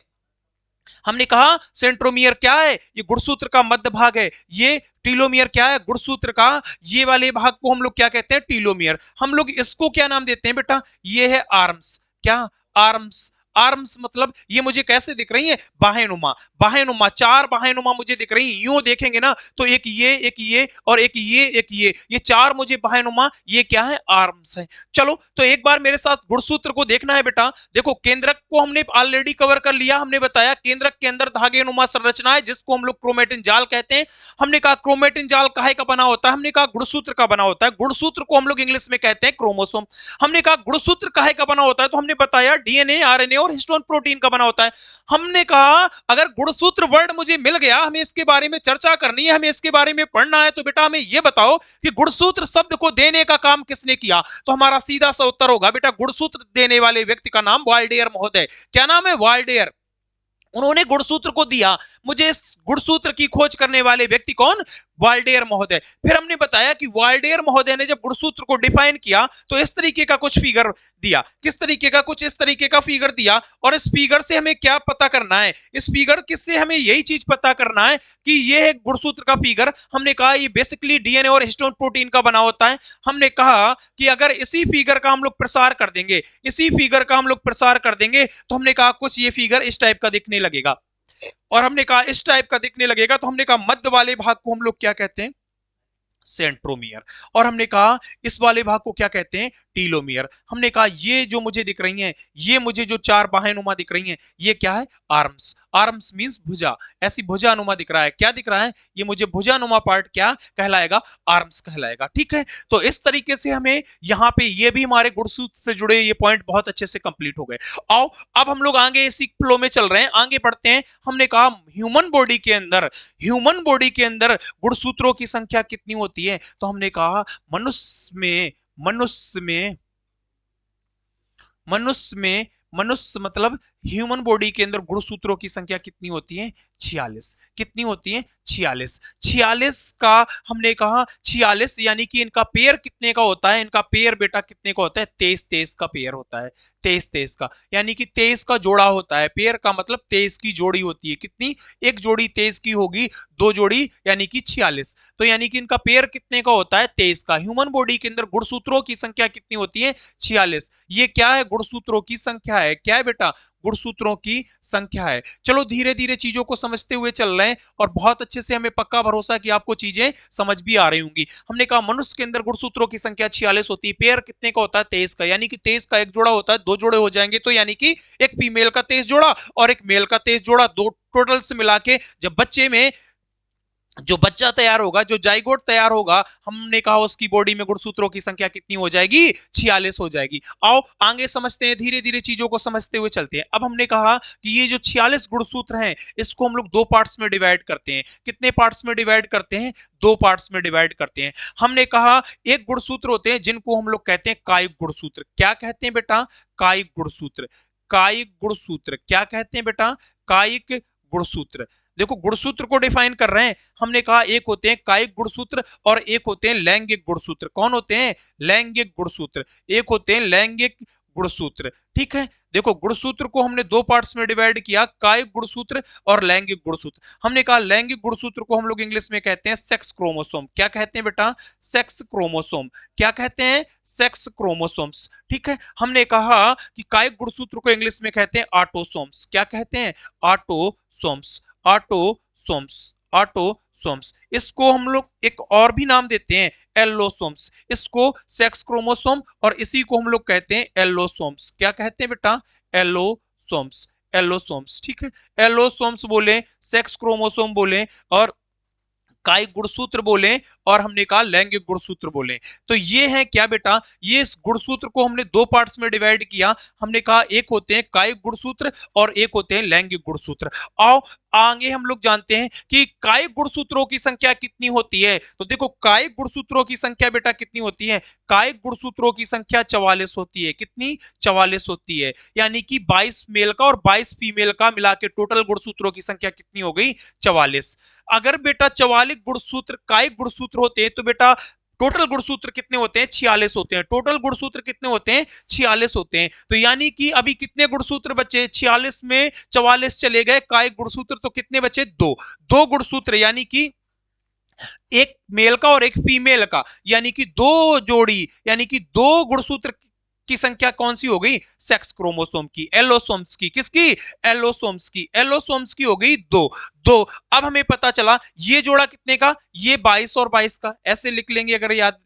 हमने कहा सेंट्रोमियर क्या है, ये गुणसूत्र का मध्य भाग है। ये टीलोमियर क्या है, गुणसूत्र का ये वाले भाग को हम लोग क्या कहते हैं, टीलोमियर। हम लोग इसको क्या नाम देते हैं बेटा, ये है आर्म्स। क्या, आर्म्स। आर्म्स मतलब ये मुझे कैसे दिख रही है, बाहेनुमा। बाहेनुमा, चार बाहेनुमा मुझे दिख रही है। यूं देखेंगे ना तो एक ये और एक ये चार मुझे बाहेनुमा, ये क्या है, आर्म्स है। चलो तो एक बार मेरे साथ गुणसूत्र को देखना है बेटा। देखो केंद्रक को हमने ऑलरेडी कवर कर लिया। हमने बताया केंद्रक के अंदर धागे नुमा संरचना है जिसको हम लोग क्रोमेटिन जाल कहते हैं। हमने कहा क्रोमेटिन जाल काहे का बना होता है, हमने कहा गुणसूत्र का बना होता है। गुणसूत्र को हम लोग इंग्लिश में कहते हैं क्रोमोसोम। हमने कहा गुणसूत्र काहे का बना होता है, तो हमने बताया डीएनए, आरएनए और हिस्टोन प्रोटीन का बना होता है। हमने कहा अगर गुणसूत्र वर्ड मुझे मिल गया, हमें इसके बारे में चर्चा करनी है, हमें इसके बारे में पढ़ना है, तो बेटा हमें यह बताओ कि गुणसूत्र शब्द को देने का काम किसने किया। तो हमारा सीधा सा उत्तर होगा बेटा गुणसूत्र देने वाले व्यक्ति का नाम वाल्डेयर महोदय। क्या नाम है, वाल्डेयर। उन्होंने गुणसूत्र को दिया। मुझे इस गुणसूत्र की खोज करने वाले व्यक्ति कौन, वाल्डेयर महोदय। फिर हमने बताया कि वाल्डेयर महोदय ने जब गुणसूत्र को डिफाइन किया तो इस तरीके का कुछ फिगर दिया। किस तरीके का, कुछ इस तरीके का फिगर दिया। और इस फिगर से हमें क्या पता करना है, इस फिगर किससे हमें यही चीज पता करना है कि ये है गुणसूत्र का फिगर। हमने कहा ये बेसिकली डीएनए और हिस्टोन प्रोटीन का बना होता है। हमने कहा कि अगर इसी फिगर का हम लोग प्रसार कर देंगे, इसी फिगर का हम लोग प्रसार कर देंगे, तो हमने कहा कुछ ये फिगर इस टाइप का दिखने लगेगा। और हमने कहा इस टाइप का दिखने लगेगा, तो हमने कहा मध्य वाले भाग को हम लोग क्या कहते हैं, सेंट्रोमियर। और हमने कहा इस वाले भाग को क्या कहते हैं, टीलोमियर। हमने कहा ये जो मुझे दिख रही हैं, ये मुझे जो चार बाहेनुमा दिख रही हैं, ये क्या है, आर्म्स। आर्म्स मींस भुजा, ऐसी भुजानुमा दिख रहा है। क्या दिख रहा है, ये मुझे भुजानुमा पार्ट क्या कहलाएगा, आर्म्स कहलाएगा। ठीक है, तो इस तरीके से हमें यहाँ पे ये भी हमारे गुणसूत्र से जुड़े ये पॉइंट बहुत अच्छे से कंप्लीट हो गए। आओ अब हम लोग आगे इसी फ्लो में चल रहे हैं, आगे बढ़ते हैं। हमने कहा ह्यूमन बॉडी के अंदर, ह्यूमन बॉडी के अंदर गुणसूत्रों की संख्या कितनी होती है, तो हमने कहा मनुष्य में, मनुष्य में, मनुष्य में, मनुष्य मतलब ह्यूमन बॉडी के अंदर गुणसूत्रों की संख्या कितनी होती है, 46। कितनी होती है, 46। 46 का हमने कहा 46 यानी कि इनका पेयर कितने का होता है, इनका पेयर बेटा कितने का होता है, 23 23 का पेयर होता है। 23 23 का यानी कि 23 का जोड़ा होता है। पेयर का मतलब 23 की जोड़ी होती है। कितनी, एक जोड़ी 23 की होगी, दो जोड़ी यानी कि 46। तो यानी कि इनका पेयर कितने का होता है, 23 का। ह्यूमन बॉडी के अंदर गुणसूत्रों की संख्या कितनी होती है, 46। ये क्या है, गुणसूत्रों की संख्या है। क्या है बेटा, गुणसूत्रों की संख्या है। चलो धीरे धीरे चीजों को समझते हुए चल रहे हैं और बहुत अच्छे से हमें पक्का भरोसा कि आपको चीजें समझ भी आ रही होंगी। हमने कहा मनुष्य के अंदर गुणसूत्रों की संख्या 46 होती है। पेयर कितने का होता है, 23 का। यानी कि 23 का एक जोड़ा होता है, दो जोड़े हो जाएंगे, तो यानी कि एक फीमेल का 23 जोड़ा और एक मेल का 23 जोड़ा, दो टोटल से मिला के जब बच्चे में जो बच्चा तैयार होगा, जो जाइगोट तैयार होगा, हमने कहा उसकी बॉडी में गुणसूत्रों की संख्या कितनी हो जाएगी, 46 हो जाएगी। आओ आगे समझते हैं, धीरे धीरे चीजों को समझते हुए चलते हैं। अब हमने कहा कि ये जो 46 गुणसूत्र हैं, इसको हम लोग दो पार्ट्स में डिवाइड करते हैं। कितने पार्ट्स में डिवाइड करते हैं, दो पार्ट्स में डिवाइड करते हैं। हमने कहा एक गुणसूत्र होते हैं जिनको हम लोग कहते हैं कायिक गुणसूत्र। क्या कहते हैं बेटा, कायिक गुणसूत्र। कायिक गुणसूत्र क्या कहते हैं बेटा, कायिक गुणसूत्र। देखो गुणसूत्र को डिफाइन कर रहे हैं। हमने कहा एक होते हैं कायिक गुणसूत्र और एक होते हैं लैंगिक गुणसूत्र। कौन होते हैं, लैंगिक गुणसूत्र। एक होते हैं लैंगिक गुणसूत्र। ठीक है, देखो गुणसूत्र को हमने दो पार्ट्स में डिवाइड किया, कायिक गुणसूत्र और लैंगिक गुणसूत्र। हमने कहा लैंगिक गुणसूत्र को हम लोग इंग्लिश में कहते हैं सेक्स क्रोमोसोम। क्या कहते हैं बेटा, सेक्स क्रोमोसोम। क्या कहते हैं, सेक्स क्रोमोसोम्स। ठीक है, हमने कहा कि कायिक गुणसूत्र को इंग्लिश में कहते हैं ऑटोसोम्स। क्या कहते हैं, ऑटोसोम्स। Autosomes, autosomes. इसको हम लोग एक और भी नाम देते हैं, एल्लोसोम्स। इसको सेक्स क्रोमोसोम और इसी को हम लोग कहते हैं एल्लोसोम्स। क्या कहते हैं बेटा, एल्लोसोम्स। एल्लोसोम्स। ठीक है, एल्लोसोम्स बोले, सेक्स क्रोमोसोम बोले और कायिक गुणसूत्र बोले और हमने कहा लैंगिक गुणसूत्र बोले। तो ये है क्या बेटा, ये इस गुणसूत्र को हमने दो पार्ट्स में डिवाइड किया। हमने कहा एक होते हैं कायिक गुणसूत्र और एक होते हैं लैंगिक गुणसूत्र। आओ आगे हम लोग जानते हैं कि कायिक गुणसूत्रों की संख्या कितनी होती है। तो देखो कायिक गुणसूत्रों की संख्या बेटा कितनी होती है, कायिक गुणसूत्रों की संख्या 44 होती है। कितनी, 44 होती है। यानी कि 22 मेल का और 22 फीमेल का मिला के टोटल गुणसूत्रों की संख्या कितनी हो गई, 44। अगर बेटा 44 गुणसूत्र कायिक गुणसूत्र होते तो बेटा टोटल गुणसूत्र कितने होते हैं? 46 होते हैं। टोटल गुणसूत्र कितने होते हैं? 46 होते हैं। तो यानी कि अभी कितने गुणसूत्र बचे? 46 में 44 चले गए, कायिक गुणसूत्र तो कितने बचे? दो। दो गुणसूत्र यानी कि एक मेल का और एक फीमेल का, यानी कि दो जोड़ी, यानी कि दो गुणसूत्र की संख्या कौन सी हो गई? सेक्स क्रोमोसोम की, एलोसोम्स की। किसकी? एलोसोम्स की। एलोसोम्स की हो गई दो। दो। अब हमें पता चला ये जोड़ा कितने का? ये 22 और 22 का, ऐसे लिख लेंगे अगर याद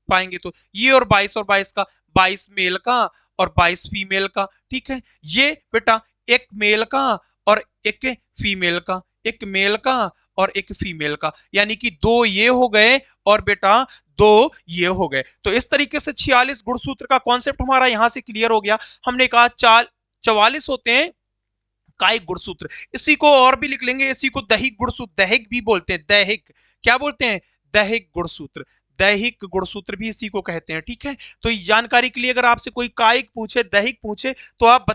पाएंगे तो। ये और 22 और 22 का, 22 मेल का और 22 फीमेल का। ठीक है, ये बेटा एक मेल का और एक फीमेल का, एक मेल का और एक फीमेल का, यानी कि दो ये हो गए और बेटा दो ये हो गए। तो इस तरीके से 46 गुणसूत्र का कॉन्सेप्ट हमारा यहां से क्लियर हो गया। हमने कहा 44 होते हैं कायिक गुणसूत्र। इसी को और भी लिख लेंगे, इसी को दैहिक गुणसूत्र, दैहिक भी बोलते हैं। दैहिक क्या बोलते हैं? दैहिक गुणसूत्र। दैहिक गुणसूत्र भी इसी को कहते हैं। ठीक है, तो जानकारी के लिए अगर आपसे कोई कायिक पूछे, दैहिक पूछे, तो आप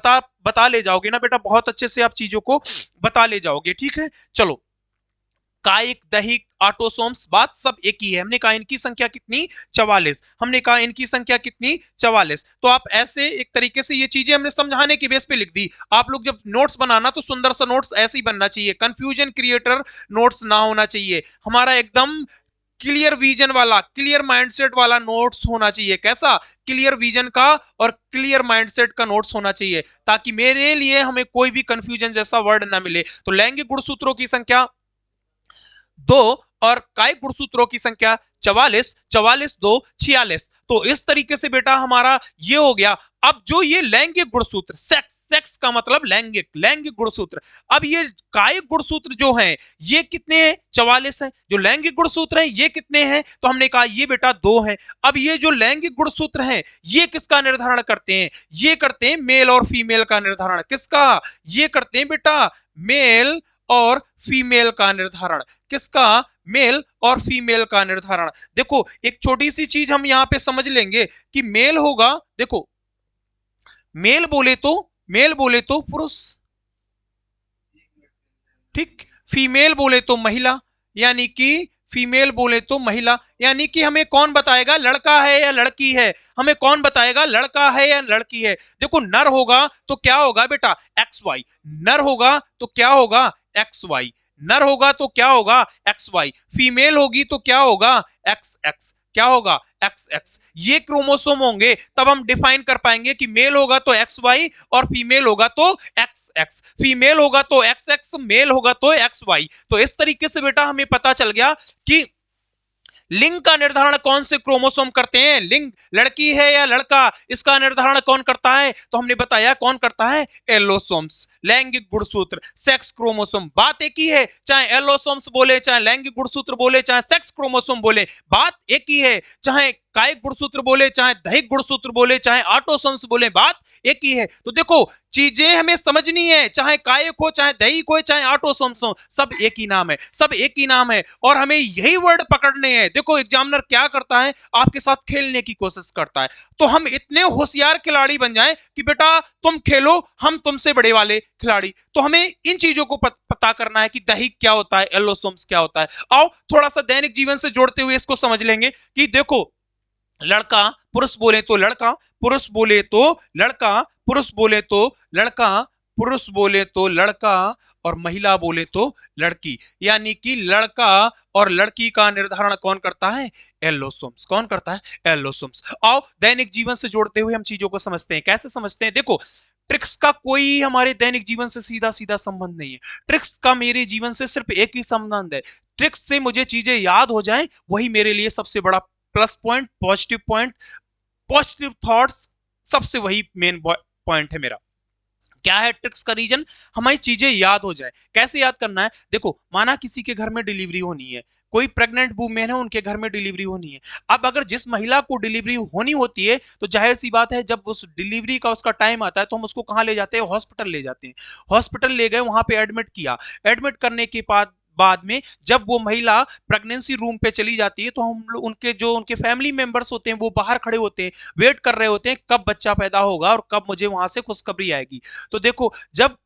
बता ले जाओगे ना बेटा, बहुत अच्छे से आप चीजों को बता ले जाओगे। ठीक है, चलो, कायिक, दैहिक, ऑटोसोम्स, बात सब एक ही है। हमने कहा इनकी संख्या कितनी? 44। हमने कहा इनकी संख्या कितनी? 44। तो आप ऐसे एक तरीके से ये चीजें हमने समझाने के बेस पे लिख दी। आप लोग जब नोट्स बनाना तो सुंदर सा नोट्स ऐसे ही बनना चाहिए, कंफ्यूजन क्रिएटर नोट्स ना होना चाहिए। हमारा एकदम क्लियर विजन वाला, क्लियर माइंडसेट वाला नोट्स होना चाहिए। कैसा? क्लियर विजन का और क्लियर माइंडसेट का नोट्स होना चाहिए, ताकि मेरे लिए हमें कोई भी कंफ्यूजन जैसा वर्ड ना मिले। तो लैंगिक गुणसूत्रों की संख्या दो और कायिक गुणसूत्रों की संख्या 44, 44 दो 46। तो इस तरीके से बेटा हमारा ये हो गया। अब जो ये लैंगिक गुणसूत्र, सेक्स, सेक्स का मतलब लैंगिक, लैंगिक गुणसूत्र। अब ये कायिक गुणसूत्र जो हैं ये कितने हैं? 44 हैं। जो लैंगिक गुणसूत्र हैं ये कितने हैं? तो हमने कहा ये बेटा दो हैं। अब ये जो लैंगिक गुणसूत्र हैं ये किसका निर्धारण करते हैं? ये करते हैं मेल और फीमेल का निर्धारण। किसका? ये करते हैं बेटा मेल और फीमेल का निर्धारण। किसका? मेल और फीमेल का निर्धारण। देखो एक छोटी सी चीज हम यहां पे समझ लेंगे कि मेल होगा, देखो मेल बोले तो पुरुष, ठीक, फीमेल बोले तो महिला, यानी कि फीमेल बोले तो महिला, यानी कि हमें कौन बताएगा लड़का है या लड़की है? हमें कौन बताएगा लड़का है या लड़की है? देखो नर होगा तो क्या होगा बेटा? X Y. नर होगा तो क्या होगा? X Y. नर होगा तो क्या होगा? X Y. फीमेल होगी तो क्या होगा? X x. क्या होगा? X x. ये क्रोमोसोम होंगे तब हम डिफाइन कर पाएंगे कि मेल होगा तो एक्स वाई और फीमेल होगा तो एक्स एक्स। फीमेल होगा तो एक्स एक्स, मेल होगा तो एक्स वाई। तो इस तरीके से बेटा हमें पता चल गया कि लिंग का निर्धारण कौन से क्रोमोसोम करते हैं। लिंग लड़की है या लड़का, इसका निर्धारण कौन करता है? तो हमने बताया कौन करता है? एलोसोम्स। लैंगिक गुणसूत्र, सेक्स क्रोमोसोम, बात एक ही है। चाहे एलोसोम्स बोले, चाहे लैंगिक गुणसूत्र बोले, चाहे सेक्स क्रोमोसोम बोले, बात एक ही है। चाहे कायिक गुणसूत्र बोले, चाहे दैहिक गुणसूत्र बोले, चाहे ऑटोसोम्स बोले, बात एक ही है। तो देखो चीजें हमें समझनी है, चाहे कायिक हो, चाहे दैहिक हो, चाहे ऑटोसोम्स हो, सब एक ही नाम है, सब एक ही नाम है। और हमें यही वर्ड पकड़ने हैं। देखो एग्जामिनर क्या करता है? आपके साथ खेलने की कोशिश करता है। तो हम इतने होशियार खिलाड़ी बन जाएं कि बेटा तुम खेलो, हम तुमसे बड़े वाले खिलाड़ी। तो हमें इन चीजों को पता करना है कि दैहिक क्या होता है, एलोसोम्स क्या होता है। आओ थोड़ा सा दैनिक जीवन से जोड़ते हुए इसको समझ लेंगे कि देखो लड़का, पुरुष बोले तो लड़का, पुरुष बोले तो लड़का, पुरुष बोले तो लड़का, पुरुष बोले तो लड़का और महिला बोले तो लड़की। यानी कि लड़का और लड़की का निर्धारण कौन करता है? एलोसोम्स। कौन करता है? एलोसोम्स। आओ दैनिक जीवन से जोड़ते हुए हम चीजों को समझते हैं। कैसे समझते हैं? देखो ट्रिक्स का कोई हमारे दैनिक जीवन से सीधा सीधा संबंध नहीं है। ट्रिक्स का मेरे जीवन से सिर्फ एक ही संबंध है। ट्रिक्स से मुझे चीजें याद हो जाएं, वही मेरे लिए सबसे बड़ा प्लस पॉइंट, पॉजिटिव थॉट्स, सबसे वही मेन पॉइंट है मेरा। क्या है ट्रिक्स का रीजन? हमारी चीजें याद हो जाए। कैसे याद करना है? देखो माना किसी के घर में डिलीवरी होनी है, कोई प्रेग्नेंट वुमेन है, उनके घर में डिलीवरी होनी है। अब अगर जिस महिला को डिलीवरी होनी होती है तो जाहिर सी बात है जब उस डिलीवरी का उसका टाइम आता है तो हम उसको कहां ले जाते हैं? हॉस्पिटल ले जाते हैं। हॉस्पिटल ले गए, वहां पे एडमिट किया। एडमिट करने के बाद में जब वो महिला प्रेगनेंसी रूम पे चली जाती है तो हम लोग उनके फैमिली मेंबर्स होते हैं वो बाहर खड़े होते हैं, वेट कर रहे होते हैं कब बच्चा पैदा होगा और कब मुझे वहां से खुशखबरी आएगी। तो देखो जब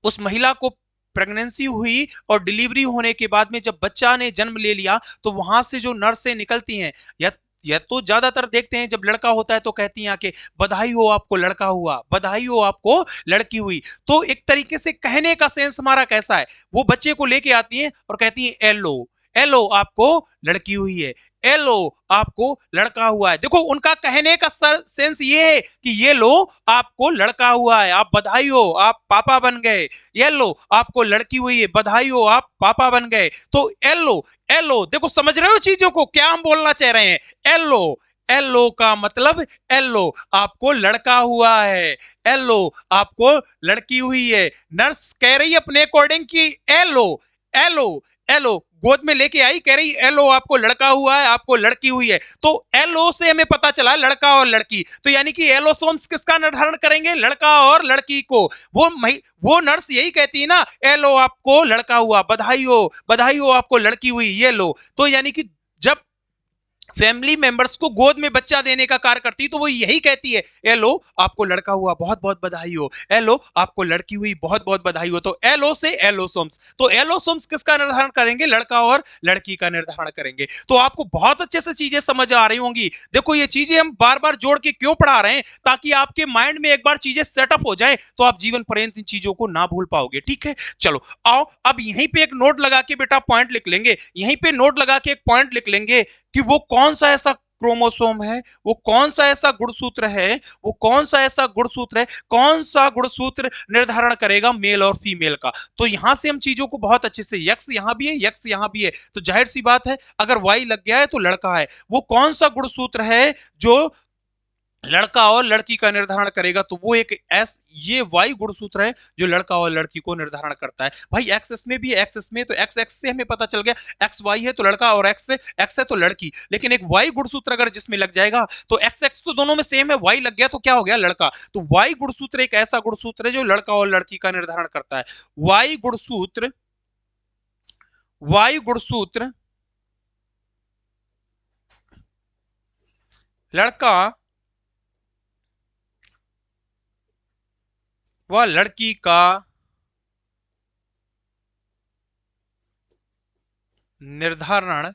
उस महिला को प्रेगनेंसी हुई और डिलीवरी होने के बाद में जब बच्चा ने जन्म ले लिया तो वहां से जो नर्सें निकलती हैं, या तो ज्यादातर देखते हैं जब लड़का होता है तो कहती हैं आके बधाई हो आपको लड़का हुआ, बधाई हो आपको लड़की हुई। तो एक तरीके से कहने का सेंस हमारा कैसा है, वो बच्चे को लेके आती हैं और कहती हैं एलो, एलो आपको लड़की हुई है, एलो आपको लड़का हुआ है। देखो उनका कहने का सेंस ये है कि ये लो आपको लड़का हुआ है, आप बधाई हो आप पापा बन गए, ये लो आपको लड़की हुई है, बधाई हो आप पापा बन गए। तो एलो, एलो देखो समझ रहे हो चीजों को, क्या हम बोलना चाह रहे हैं। एलो, एलो का मतलब एलो आपको लड़का हुआ है, एलो आपको लड़की हुई है। नर्स कह रही है अपने अकॉर्डिंग कि एलो, एलो, एलो गोद में लेके आई, कह रही एलो आपको लड़का हुआ है, आपको लड़की हुई है। तो एलो से हमें पता चला लड़का और लड़की, तो यानी कि एलोसोम्स किसका निर्धारण करेंगे, लड़का और लड़की को। वो नर्स यही कहती है ना, एलो आपको लड़का हुआ, बधाई हो आपको लड़की हुई, ये लो। तो यानी कि जब फैमिली मेंबर्स को गोद में बच्चा देने का कार्य करती है तो वो यही कहती है, ए लो आपको लड़का हुआ बहुत बहुत बधाई हो, ए लो आपको लड़की हुई बहुत बहुत बधाई हो। तो एलो से एलोसोम्स, तो एलोसोम्स किसका निर्धारण करेंगे, लड़का और लड़की का निर्धारण करेंगे। तो आपको बहुत अच्छे से चीजें समझ आ रही होंगी। देखो ये चीजें हम बार बार जोड़ के क्यों पढ़ा रहे हैं, ताकि आपके माइंड में एक बार चीजें सेटअप हो जाए तो आप जीवन पर्यंत इन चीजों को ना भूल पाओगे। ठीक है, चलो आओ अब यहीं पे एक नोट लगा के बेटा पॉइंट लिख लेंगे, यहीं पे नोट लगा के एक पॉइंट लिख लेंगे कि वो कौन सा ऐसा क्रोमोसोम है, वो कौन सा ऐसा गुणसूत्र है, वो कौन सा ऐसा गुणसूत्र है, कौन सा गुणसूत्र निर्धारण करेगा मेल और फीमेल का। तो यहां से हम चीजों को बहुत अच्छे से, यक्स यहां भी है, यक्स यहां भी है, तो जाहिर सी बात है अगर वाई लग गया है तो लड़का है। वो कौन सा गुणसूत्र है जो लड़का और लड़की का निर्धारण करेगा, तो वो एक एस, ये वाई गुणसूत्र है जो लड़का और लड़की को निर्धारण करता है। भाई एक्स में भी है, एक्स में तो एक्स एक्स से हमें पता चल गया, एक्स वाई है तो लड़का और एक्स एक्स है तो लड़की। लेकिन एक वाई गुणसूत्र अगर जिसमें लग जाएगा तो एक्स एक्स तो दोनों में सेम है, वाई लग गया तो क्या हो गया, लड़का। तो वाई गुणसूत्र एक ऐसा गुणसूत्र है जो लड़का और लड़की का निर्धारण करता है। वाई गुणसूत्र, वाई गुणसूत्र लड़का व लड़की का निर्धारण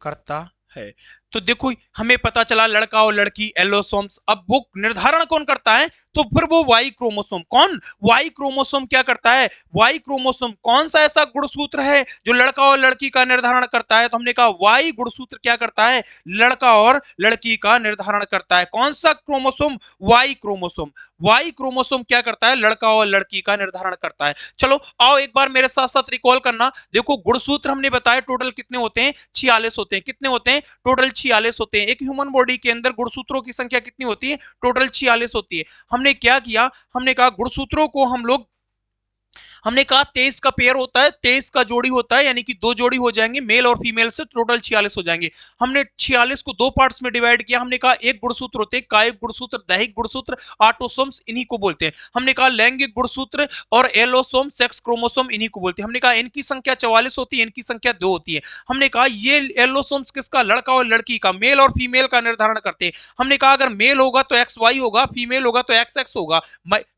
करता है। तो देखो हमें पता चला लड़का और लड़की एलोसोम्स। अब वो निर्धारण कौन करता है, तो फिर वो वाई क्रोमोसोम, कौन, वाई क्रोमोसोम क्या करता है, वाई क्रोमोसोम कौन सा ऐसा गुणसूत्र है जो लड़का और लड़की का निर्धारण करता है, तो हमने कहा वाई गुणसूत्र क्या करता है, लड़का और लड़की का निर्धारण करता है। कौन सा chromosome, Y chromosome, Y chromosome क्या करता है, लड़का और लड़की का निर्धारण करता है। चलो आओ एक बार मेरे साथ साथ रिकॉल करना। देखो गुणसूत्र हमने बताया टोटल कितने होते हैं, 46 होते हैं। कितने होते हैं, टोटल 46 होते हैं। एक ह्यूमन बॉडी के अंदर गुणसूत्रों की संख्या कितनी होती है, टोटल 46 होती है। हमने क्या किया, हमने कहा गुणसूत्रों को हम लोग, हमने कहा 23 का पेयर होता है, 23 का जोड़ी होता है, यानी कि दो जोड़ी हो जाएंगे मेल और फीमेल से, टोटल 46 हो जाएंगे। हमने 46 को दो पार्ट्स में डिवाइड किया। हमने कहा एक गुणसूत्र होते हैं कायिक गुणसूत्र, दैहिक गुणसूत्र, ऑटोसोम्स, इन्हीं को बोलते हैं। हमने कहा लैंगिक गुणसूत्र और एलोसोम, सेक्स क्रोमोसोम, इन्हीं को बोलते हैं। हमने कहा इनकी संख्या 44 होती है, इनकी संख्या 2 होती है। हमने कहा ये एलोसोम्स किसका, लड़का और लड़की का, मेल और फीमेल का निर्धारण करते हैं। हमने कहा अगर मेल होगा तो एक्स वाई होगा, फीमेल होगा तो एक्स एक्स होगा।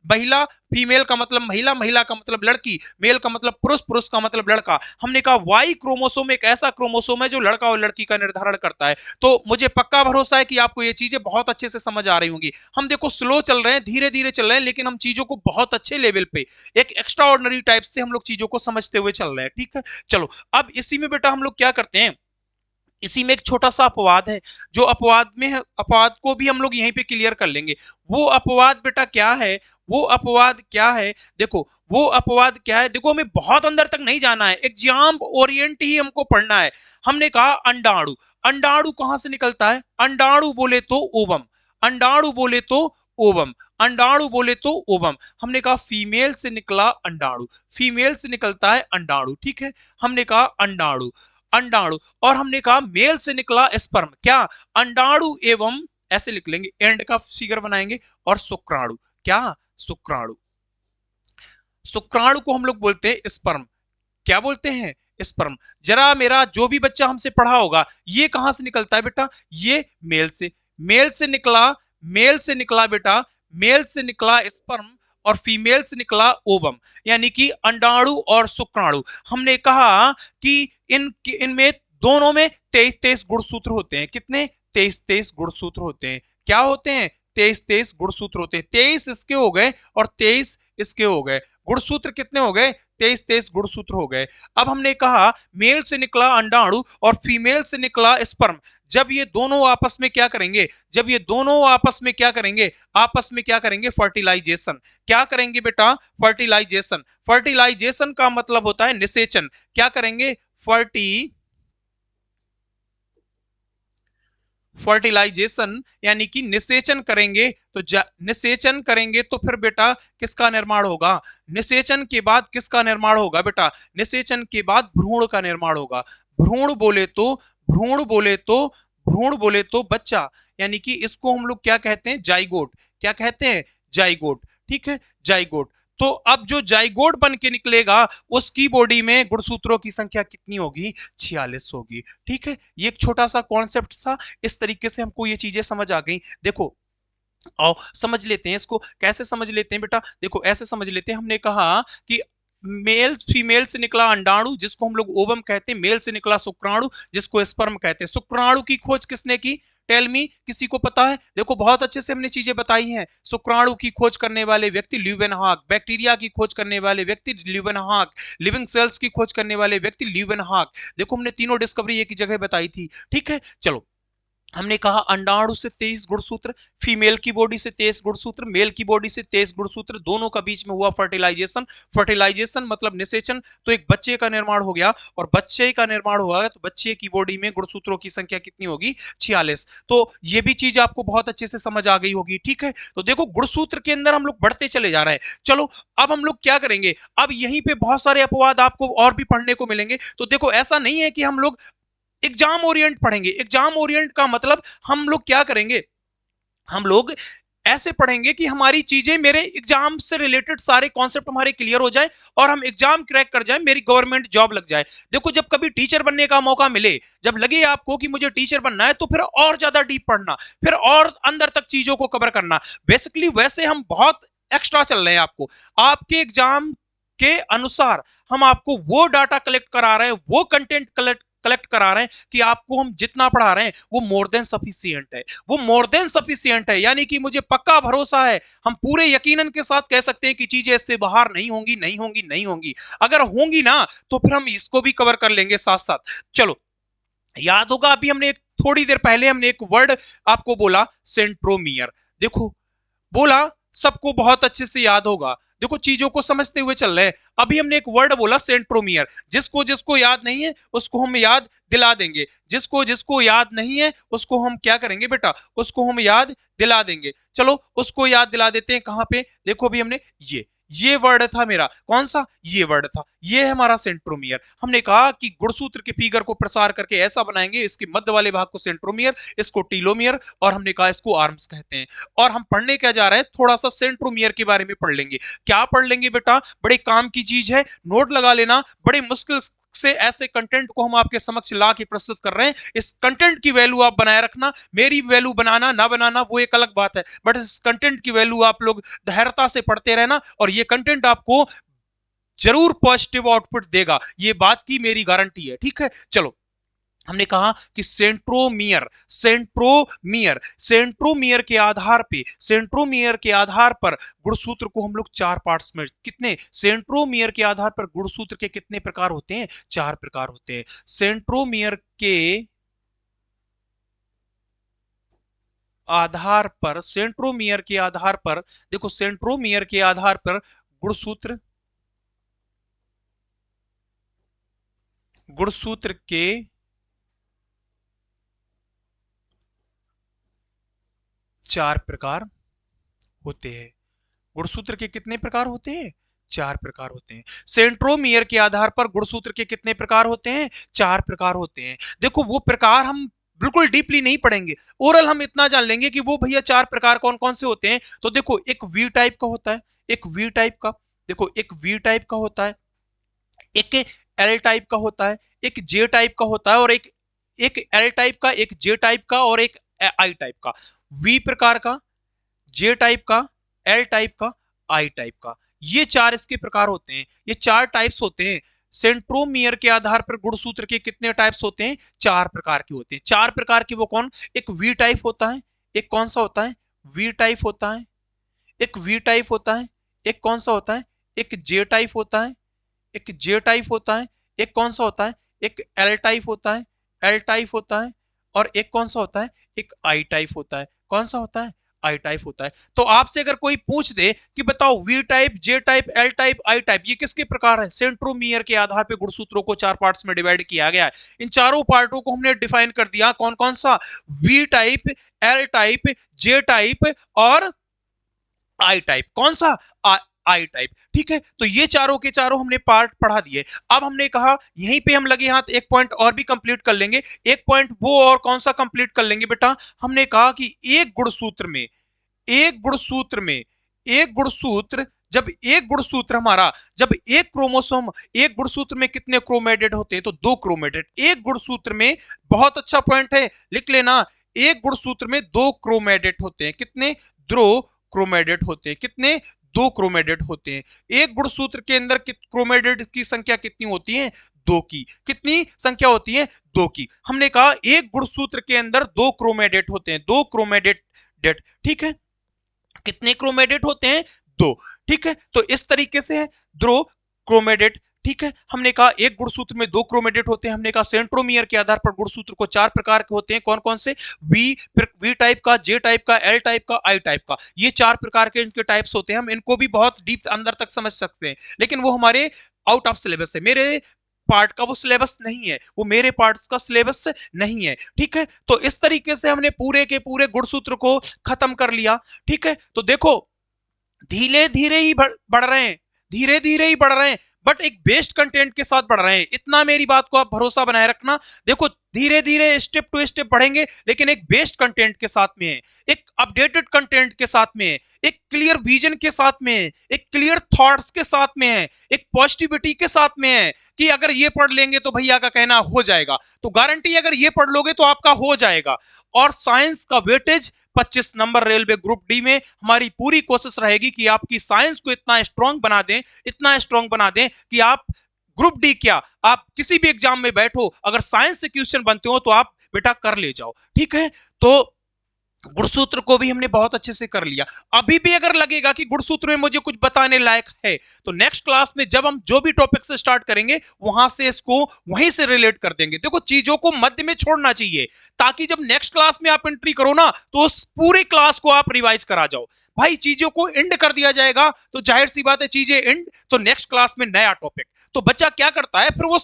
महिला, फीमेल का मतलब महिला, महिला का मतलब लड़की, मेल का मतलब पुरुष, पुरुष का मतलब लड़का। हमने कहा वाई क्रोमोसोम एक ऐसा क्रोमोसोम है जो लड़का और लड़की का निर्धारण करता है। तो मुझे पक्का भरोसा है कि आपको ये चीजें बहुत अच्छे से समझ आ रही होंगी। हम देखो स्लो चल रहे हैं, धीरे धीरे चल रहे हैं, लेकिन हम चीजों को बहुत अच्छे लेवल पे, एक एक्स्ट्रा ऑर्डिनरी टाइप से हम लोग चीजों को समझते हुए चल रहे हैं। ठीक है, चलो अब इसी में बेटा हम लोग क्या करते हैं, इसी में एक छोटा सा अपवाद है, जो अपवाद में है, अपवाद को भी हम लोग यहीं पे क्लियर कर लेंगे। वो अपवाद बेटा क्या है, वो अपवाद क्या है, देखो वो अपवाद क्या है। देखो हमें बहुत अंदर तक नहीं जाना है, एग्जाम ओरिएंट ही हमको पढ़ना है। हमने कहा अंडाणु, अंडाणु कहां से निकलता है, अंडाणु बोले तो ओवम, अंडाणु बोले तो ओवम, अंडाणु बोले तो ओवम। हमने कहा फीमेल से निकला अंडाणु, फीमेल से निकलता है अंडाणु। ठीक है, हमने कहा अंडाणु, अंडाणु। और हमने कहा मेल से निकला स्पर्म, क्या, अंडाणु एवं, ऐसे लिख लेंगे, एंड का फिगर बनाएंगे, और शुक्राणु, क्या, शुक्राणु। शुक्राणु को हम लोग बोलते हैं स्पर्म, क्या बोलते हैं, स्पर्म। जरा मेरा जो भी बच्चा हमसे पढ़ा होगा, ये कहां से निकलता है बेटा, ये मेल से, मेल से निकला, मेल से निकला बेटा, मेल से निकला स्पर्म, और फीमेल से निकला ओवम, यानी कि अंडाणु और शुक्राणु। हमने कहा कि इनमें दोनों में 23 गुणसूत्र होते हैं। कितने? 23 गुणसूत्र होते हैं। क्या होते हैं? 23 गुणसूत्र होते हैं। 23 इसके हो गए और 23 इसके हो गए। गुणसूत्र कितने हो गए? 23 गुणसूत्र हो गए। अब हमने कहा मेल से निकला अंडाणु और फीमेल से निकला स्पर्म। जब ये दोनों आपस में क्या करेंगे? जब ये दोनों आपस में क्या करेंगे? आपस में क्या करेंगे? फर्टिलाइजेशन। क्या करेंगे बेटा? फर्टिलाइजेशन। फर्टिलाइजेशन का मतलब होता है निषेचन। क्या करेंगे? फर्टिलाइजेशन यानी कि निषेचन करेंगे। तो निषेचन करेंगे तो फिर बेटा किसका निर्माण होगा? निषेचन के बाद किसका निर्माण होगा बेटा? निषेचन के बाद भ्रूण का निर्माण होगा। भ्रूण बोले तो भ्रूण बोले तो भ्रूण बोले तो बच्चा, यानी कि इसको हम लोग क्या कहते हैं? जाइगोट। क्या कहते हैं? जाइगोट। ठीक है, जाइगोट। तो अब जो जाइगोट बन के निकलेगा उसकी बॉडी में गुणसूत्रों की संख्या कितनी होगी? 46 होगी। ठीक है, ये एक छोटा सा कॉन्सेप्ट था। इस तरीके से हमको ये चीजें समझ आ गई। देखो आओ समझ लेते हैं इसको। कैसे समझ लेते हैं बेटा? देखो ऐसे समझ लेते हैं। हमने कहा कि मेल फीमेल से निकला अंडाणु जिसको हम लोग ओवम कहते हैं, मेल से निकला शुक्राणु जिसको स्पर्म कहते हैं। शुक्राणु की खोज किसने की? टेल मी, किसी को पता है? देखो बहुत अच्छे से हमने चीजें बताई हैं। शुक्राणु की खोज करने वाले व्यक्ति ल्यूवेनहॉक, बैक्टीरिया की खोज करने वाले व्यक्ति ल्यूवेनहॉक, लिविंग सेल्स की खोज करने वाले व्यक्ति ल्यूवेनहॉक। देखो हमने तीनों डिस्कवरी एक ही जगह बताई थी। ठीक है, चलो हमने कहा अंडाणु से 23 गुणसूत्र, फीमेल की बॉडी से 23 गुणसूत्र, मेल की बॉडी से 23 गुणसूत्र, दोनों का बीच में हुआ फर्टिलाइजेशन। फर्टिलाइजेशन मतलब निषेचन। तो एक बच्चे का निर्माण हो गया और बच्चे का निर्माण हुआ तो बच्चे की बॉडी में गुणसूत्रों की संख्या कितनी होगी? 46। तो ये भी चीज आपको बहुत अच्छे से समझ आ गई होगी। ठीक है, तो देखो गुणसूत्र के अंदर हम लोग बढ़ते चले जा रहे हैं। चलो अब हम लोग क्या करेंगे? अब यहीं पे बहुत सारे अपवाद आपको और भी पढ़ने को मिलेंगे। तो देखो ऐसा नहीं है कि हम लोग एग्जाम ओरिएंट पढ़ेंगे। एग्जाम ओरिएंट का मतलब हम लोग क्या करेंगे? हम लोग ऐसे पढ़ेंगे कि हमारी चीजें मेरे एग्जाम से रिलेटेड सारे कॉन्सेप्ट हमारे क्लियर हो जाए और हम एग्जाम क्रैक कर जाए, मेरी गवर्नमेंट जॉब लग जाए। देखो जब कभी टीचर बनने का मौका मिले, जब लगे आपको कि मुझे टीचर बनना है, तो फिर और ज्यादा डीप पढ़ना, फिर और अंदर तक चीजों को कवर करना। बेसिकली वैसे हम बहुत एक्स्ट्रा चल रहे हैं। आपके एग्जाम के अनुसार हम आपको वो डाटा कलेक्ट करा रहे हैं, वो कंटेंट कलेक्ट कलेक्ट करा रहे हैं कि आपको हम जितना पढ़ा रहे हैं वो मोर देन सफिशिएंट है। वो मोर देन सफिशिएंट है, यानी कि मुझे पक्का भरोसा है, हम पूरे यकीनन के साथ कह सकते हैं कि चीजें इससे बाहर नहीं होंगी, नहीं होंगी, नहीं होंगी। अगर होंगी ना तो फिर हम इसको भी कवर कर लेंगे साथ साथ। चलो याद होगा अभी हमने थोड़ी देर पहले हमने एक वर्ड आपको बोला, सेंट्रोमियर। देखो बोला, सबको बहुत अच्छे से याद होगा। देखो चीजों को समझते हुए चल रहे हैं। अभी हमने एक वर्ड बोला सेंट्रोमियर। जिसको जिसको याद नहीं है उसको हम याद दिला देंगे। जिसको जिसको याद नहीं है उसको हम क्या करेंगे बेटा? उसको हम याद दिला देंगे। चलो उसको याद दिला देते हैं। कहां पे? देखो अभी हमने ये वर्ड था मेरा, कौन सा? ये वर्ड था, ये है हमारा सेंट्रोमियर। हमने कहा कि गुणसूत्र के फिगर को प्रसार करके ऐसा बनाएंगे, इसके मध्य वाले भाग को सेंट्रोमियर, इसको टीलोमियर, और हमने कहा इसको आर्म्स कहते हैं। और हम पढ़ने क्या जा रहे हैं? थोड़ा सा सेंट्रोमियर के बारे में पढ़ लेंगे। क्या पढ़ लेंगे बेटा? बड़े काम की चीज है, नोट लगा लेना। बड़े मुश्किल से ऐसे कंटेंट को हम आपके समक्ष ला के प्रस्तुत कर रहे हैं। इस कंटेंट की वैल्यू आप बनाए रखना। मेरी वैल्यू बनाना ना बनाना वो एक अलग बात है, बट इस कंटेंट की वैल्यू आप लोग धैर्यता से पढ़ते रहना और ये कंटेंट आपको जरूर पॉजिटिव आउटपुट देगा, ये बात की मेरी गारंटी है। ठीक है, चलो हमने कहा कि सेंट्रोमियर के आधार पर गुणसूत्र को हम लोग 4 पार्ट्स में, कितने? सेंट्रोमियर के आधार पर गुणसूत्र के कितने प्रकार होते हैं? 4 प्रकार होते हैं। सेंट्रोमियर के आधार पर देखो सेंट्रोमियर के आधार पर गुणसूत्र के 4 प्रकार होते हैं। गुणसूत्र के कितने प्रकार होते हैं? 4 प्रकार होते हैं। सेंट्रोमियर के आधार पर गुणसूत्र के कितने प्रकार होते हैं? 4 प्रकार होते हैं। देखो वो प्रकार हम बिल्कुल डीपली नहीं पढ़ेंगे, ओरल हम इतना जान लेंगे कि वो भैया 4 प्रकार कौन कौन से होते हैं। तो देखो एक वी टाइप का होता है, एक वी टाइप का, देखो एक वी टाइप का होता है, एक एल टाइप का होता है, एक जे टाइप का होता है, और एक एक एल टाइप का, एक जे टाइप का, और एक आई टाइप का। वी प्रकार का, जे टाइप का, एल टाइप का, आई टाइप का। ये चार इसके प्रकार होते हैं, ये चार टाइप्स होते हैं। सेंट्रोमियर के आधार पर गुणसूत्र के कितने टाइप्स होते हैं? चार प्रकार के होते हैं। चार प्रकार के वो कौन? एक वी टाइप होता है, एक कौन सा होता है? वी टाइप होता है, एक वी टाइप होता है, एक कौन सा होता है? एक जे टाइप होता है, एक जे टाइप होता है, एक कौन सा होता है? एक एल टाइप होता है, एल टाइप होता है, और एक कौन सा होता है? एक आई टाइप होता है। कौन सा होता है? आई टाइप होता है। तो आपसे अगर कोई पूछ दे कि बताओ V type, J type, L type, I type ये किसके प्रकार है? सेंट्रोमियर के आधार पे गुणसूत्रों को चार पार्ट्स में डिवाइड किया गया है। इन चारों पार्टों को हमने डिफाइन कर दिया, कौन कौन सा? V type, L type, J type और आई टाइप। कौन सा? I type. ठीक है, तो ये चारों के चारों हमने पार्ट पढ़ा दिए। अब हमने कहा यहीं पे हम लगे हाथ एक पॉइंट और भी कंप्लीट कर लेंगे। एक पॉइंट वो और कौन सा कंप्लीट कर लेंगे बेटा? हमने कहा कि एक गुणसूत्र में, एक गुणसूत्र में, एक गुणसूत्र, जब एक गुणसूत्र हमारा, जब एक क्रोमोसोम, एक गुणसूत्र में कितने क्रोमेटिड होते हैं? तो दो क्रोमेटिड। एक गुणसूत्र में, बहुत अच्छा पॉइंट है, लिख लेना, एक गुणसूत्र में दो क्रोमेटिड होते हैं। कितने? दो क्रोमेटिड होते हैं। कितने? दो क्रोमेटिड होते हैं। एक गुणसूत्र के अंदर क्रोमेटिड की संख्या कितनी होती है? दो की। कितनी संख्या होती है? दो की। हमने कहा एक गुणसूत्र के अंदर दो क्रोमेटिड होते हैं, दो क्रोमेटिड। ठीक है, कितने क्रोमेटिड होते हैं? दो। ठीक है, तो इस तरीके से है दो क्रोमेटिड। ठीक है, हमने कहा एक गुणसूत्र में दो क्रोमेटिड होते हैं। हमने कहा सेंट्रोमियर के आधार पर गुणसूत्र को चार प्रकार के होते हैं। कौन कौन से? वी, फिर वी टाइप का, जे टाइप का, एल टाइप का, आई टाइप का। ये चार प्रकार के इनके टाइप्स होते हैं। हम इनको भी बहुत डीप अंदर तक समझ सकते हैं, लेकिन वो हमारे आउट ऑफ सिलेबस है। मेरे पार्ट का वो सिलेबस नहीं है, वो मेरे पार्ट्स का सिलेबस नहीं है। ठीक है, तो इस तरीके से हमने पूरे के पूरे गुणसूत्र को खत्म कर लिया। ठीक है, तो देखो धीरे धीरे ही बढ़ रहे हैं, धीरे धीरे ही बढ़ रहे हैं, बट एक बेस्ड कंटेंट के साथ बढ़ रहे हैं। इतना मेरी बात को आप भरोसा बनाए रखना। देखो धीरे धीरे स्टेप टू स्टेप बढ़ेंगे, लेकिन एक बेस्ड कंटेंट के साथ में है, एक अपडेटेड कंटेंट के साथ में है, एक क्लियर विजन के साथ में है, एक क्लियर थॉट्स के साथ में है, एक पॉजिटिविटी के साथ में है कि अगर ये पढ़ लेंगे तो भैया का कहना हो जाएगा। तो गारंटी अगर ये पढ़ लोगे तो आपका हो जाएगा। और साइंस का weightage 25 number railway group D में। हमारी पूरी कोशिश रहेगी कि आपकी साइंस को इतना स्ट्रांग बना दें, इतना स्ट्रांग बना दें कि आप ग्रुप डी क्या, आप किसी भी एग्जाम में बैठो, अगर साइंस से क्वेश्चन बनते हो तो आप बेटा कर ले जाओ। ठीक है, तो गुणसूत्र को भी हमने बहुत अच्छे से कर लिया। अभी भी अगर लगेगा कि गुणसूत्र में मुझे कुछ बताने लायक है, तो नेक्स्ट क्लास में जब हम जो भी टॉपिक से स्टार्ट करेंगे वहां से इसको वहीं से रिलेट कर देंगे। देखो चीजों को मध्य में छोड़ना चाहिए, ताकि जब नेक्स्ट क्लास में आप एंट्री करो ना, तो उस पूरे क्लास को आप रिवाइज करा जाओ। भाई चीजों को एंड कर दिया जाएगा तो जाहिर सी बात है चीजें एंड, तो नेक्स्ट क्लास में नया टॉपिक। तो बच्चा क्या करता है, फिर वो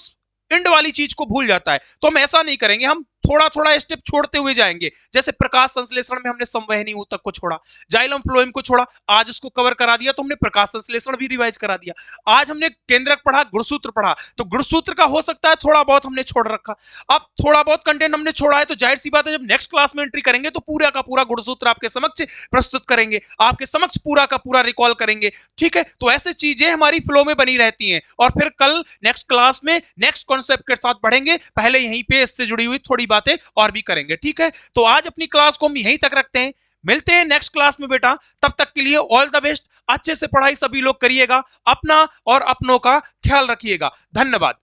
एंड वाली चीज को भूल जाता है। तो हम ऐसा नहीं करेंगे, हम थोड़ा थोड़ा स्टेप छोड़ते हुए जाएंगे। जैसे प्रकाश संश्लेषण में हमने संवहनी ऊतक को छोड़ा, जाइलम फ्लोएम को छोड़ा, आज उसको कवर करा दिया, तो हमने प्रकाश संश्लेषण भी रिवाइज करा दिया। आज हमने केंद्रक पढ़ा, गुणसूत्र पढ़ा, तो गुणसूत्र का हो सकता है थोड़ा बहुत हमने छोड़ रखा। अब थोड़ा बहुत कंटेंट हमने छोड़ा है, तो जाहिर सी बात है जब नेक्स्ट क्लास में एंट्री करेंगे तो पूरा का पूरा गुणसूत्र आपके समक्ष प्रस्तुत करेंगे, आपके समक्ष पूरा का पूरा रिकॉल करेंगे। ठीक है, तो ऐसे चीजें हमारी फ्लो में बनी रहती हैं, और फिर कल नेक्स्ट क्लास में नेक्स्ट कॉन्सेप्ट के साथ बढ़ेंगे। पहले यहीं पे इससे जुड़ी हुई थोड़ी बातें और भी करेंगे। ठीक है, तो आज अपनी क्लास को हम यहीं तक रखते हैं, मिलते हैं नेक्स्ट क्लास में बेटा। तब तक के लिए ऑल द बेस्ट, अच्छे से पढ़ाई सभी लोग करिएगा, अपना और अपनों का ख्याल रखिएगा। धन्यवाद।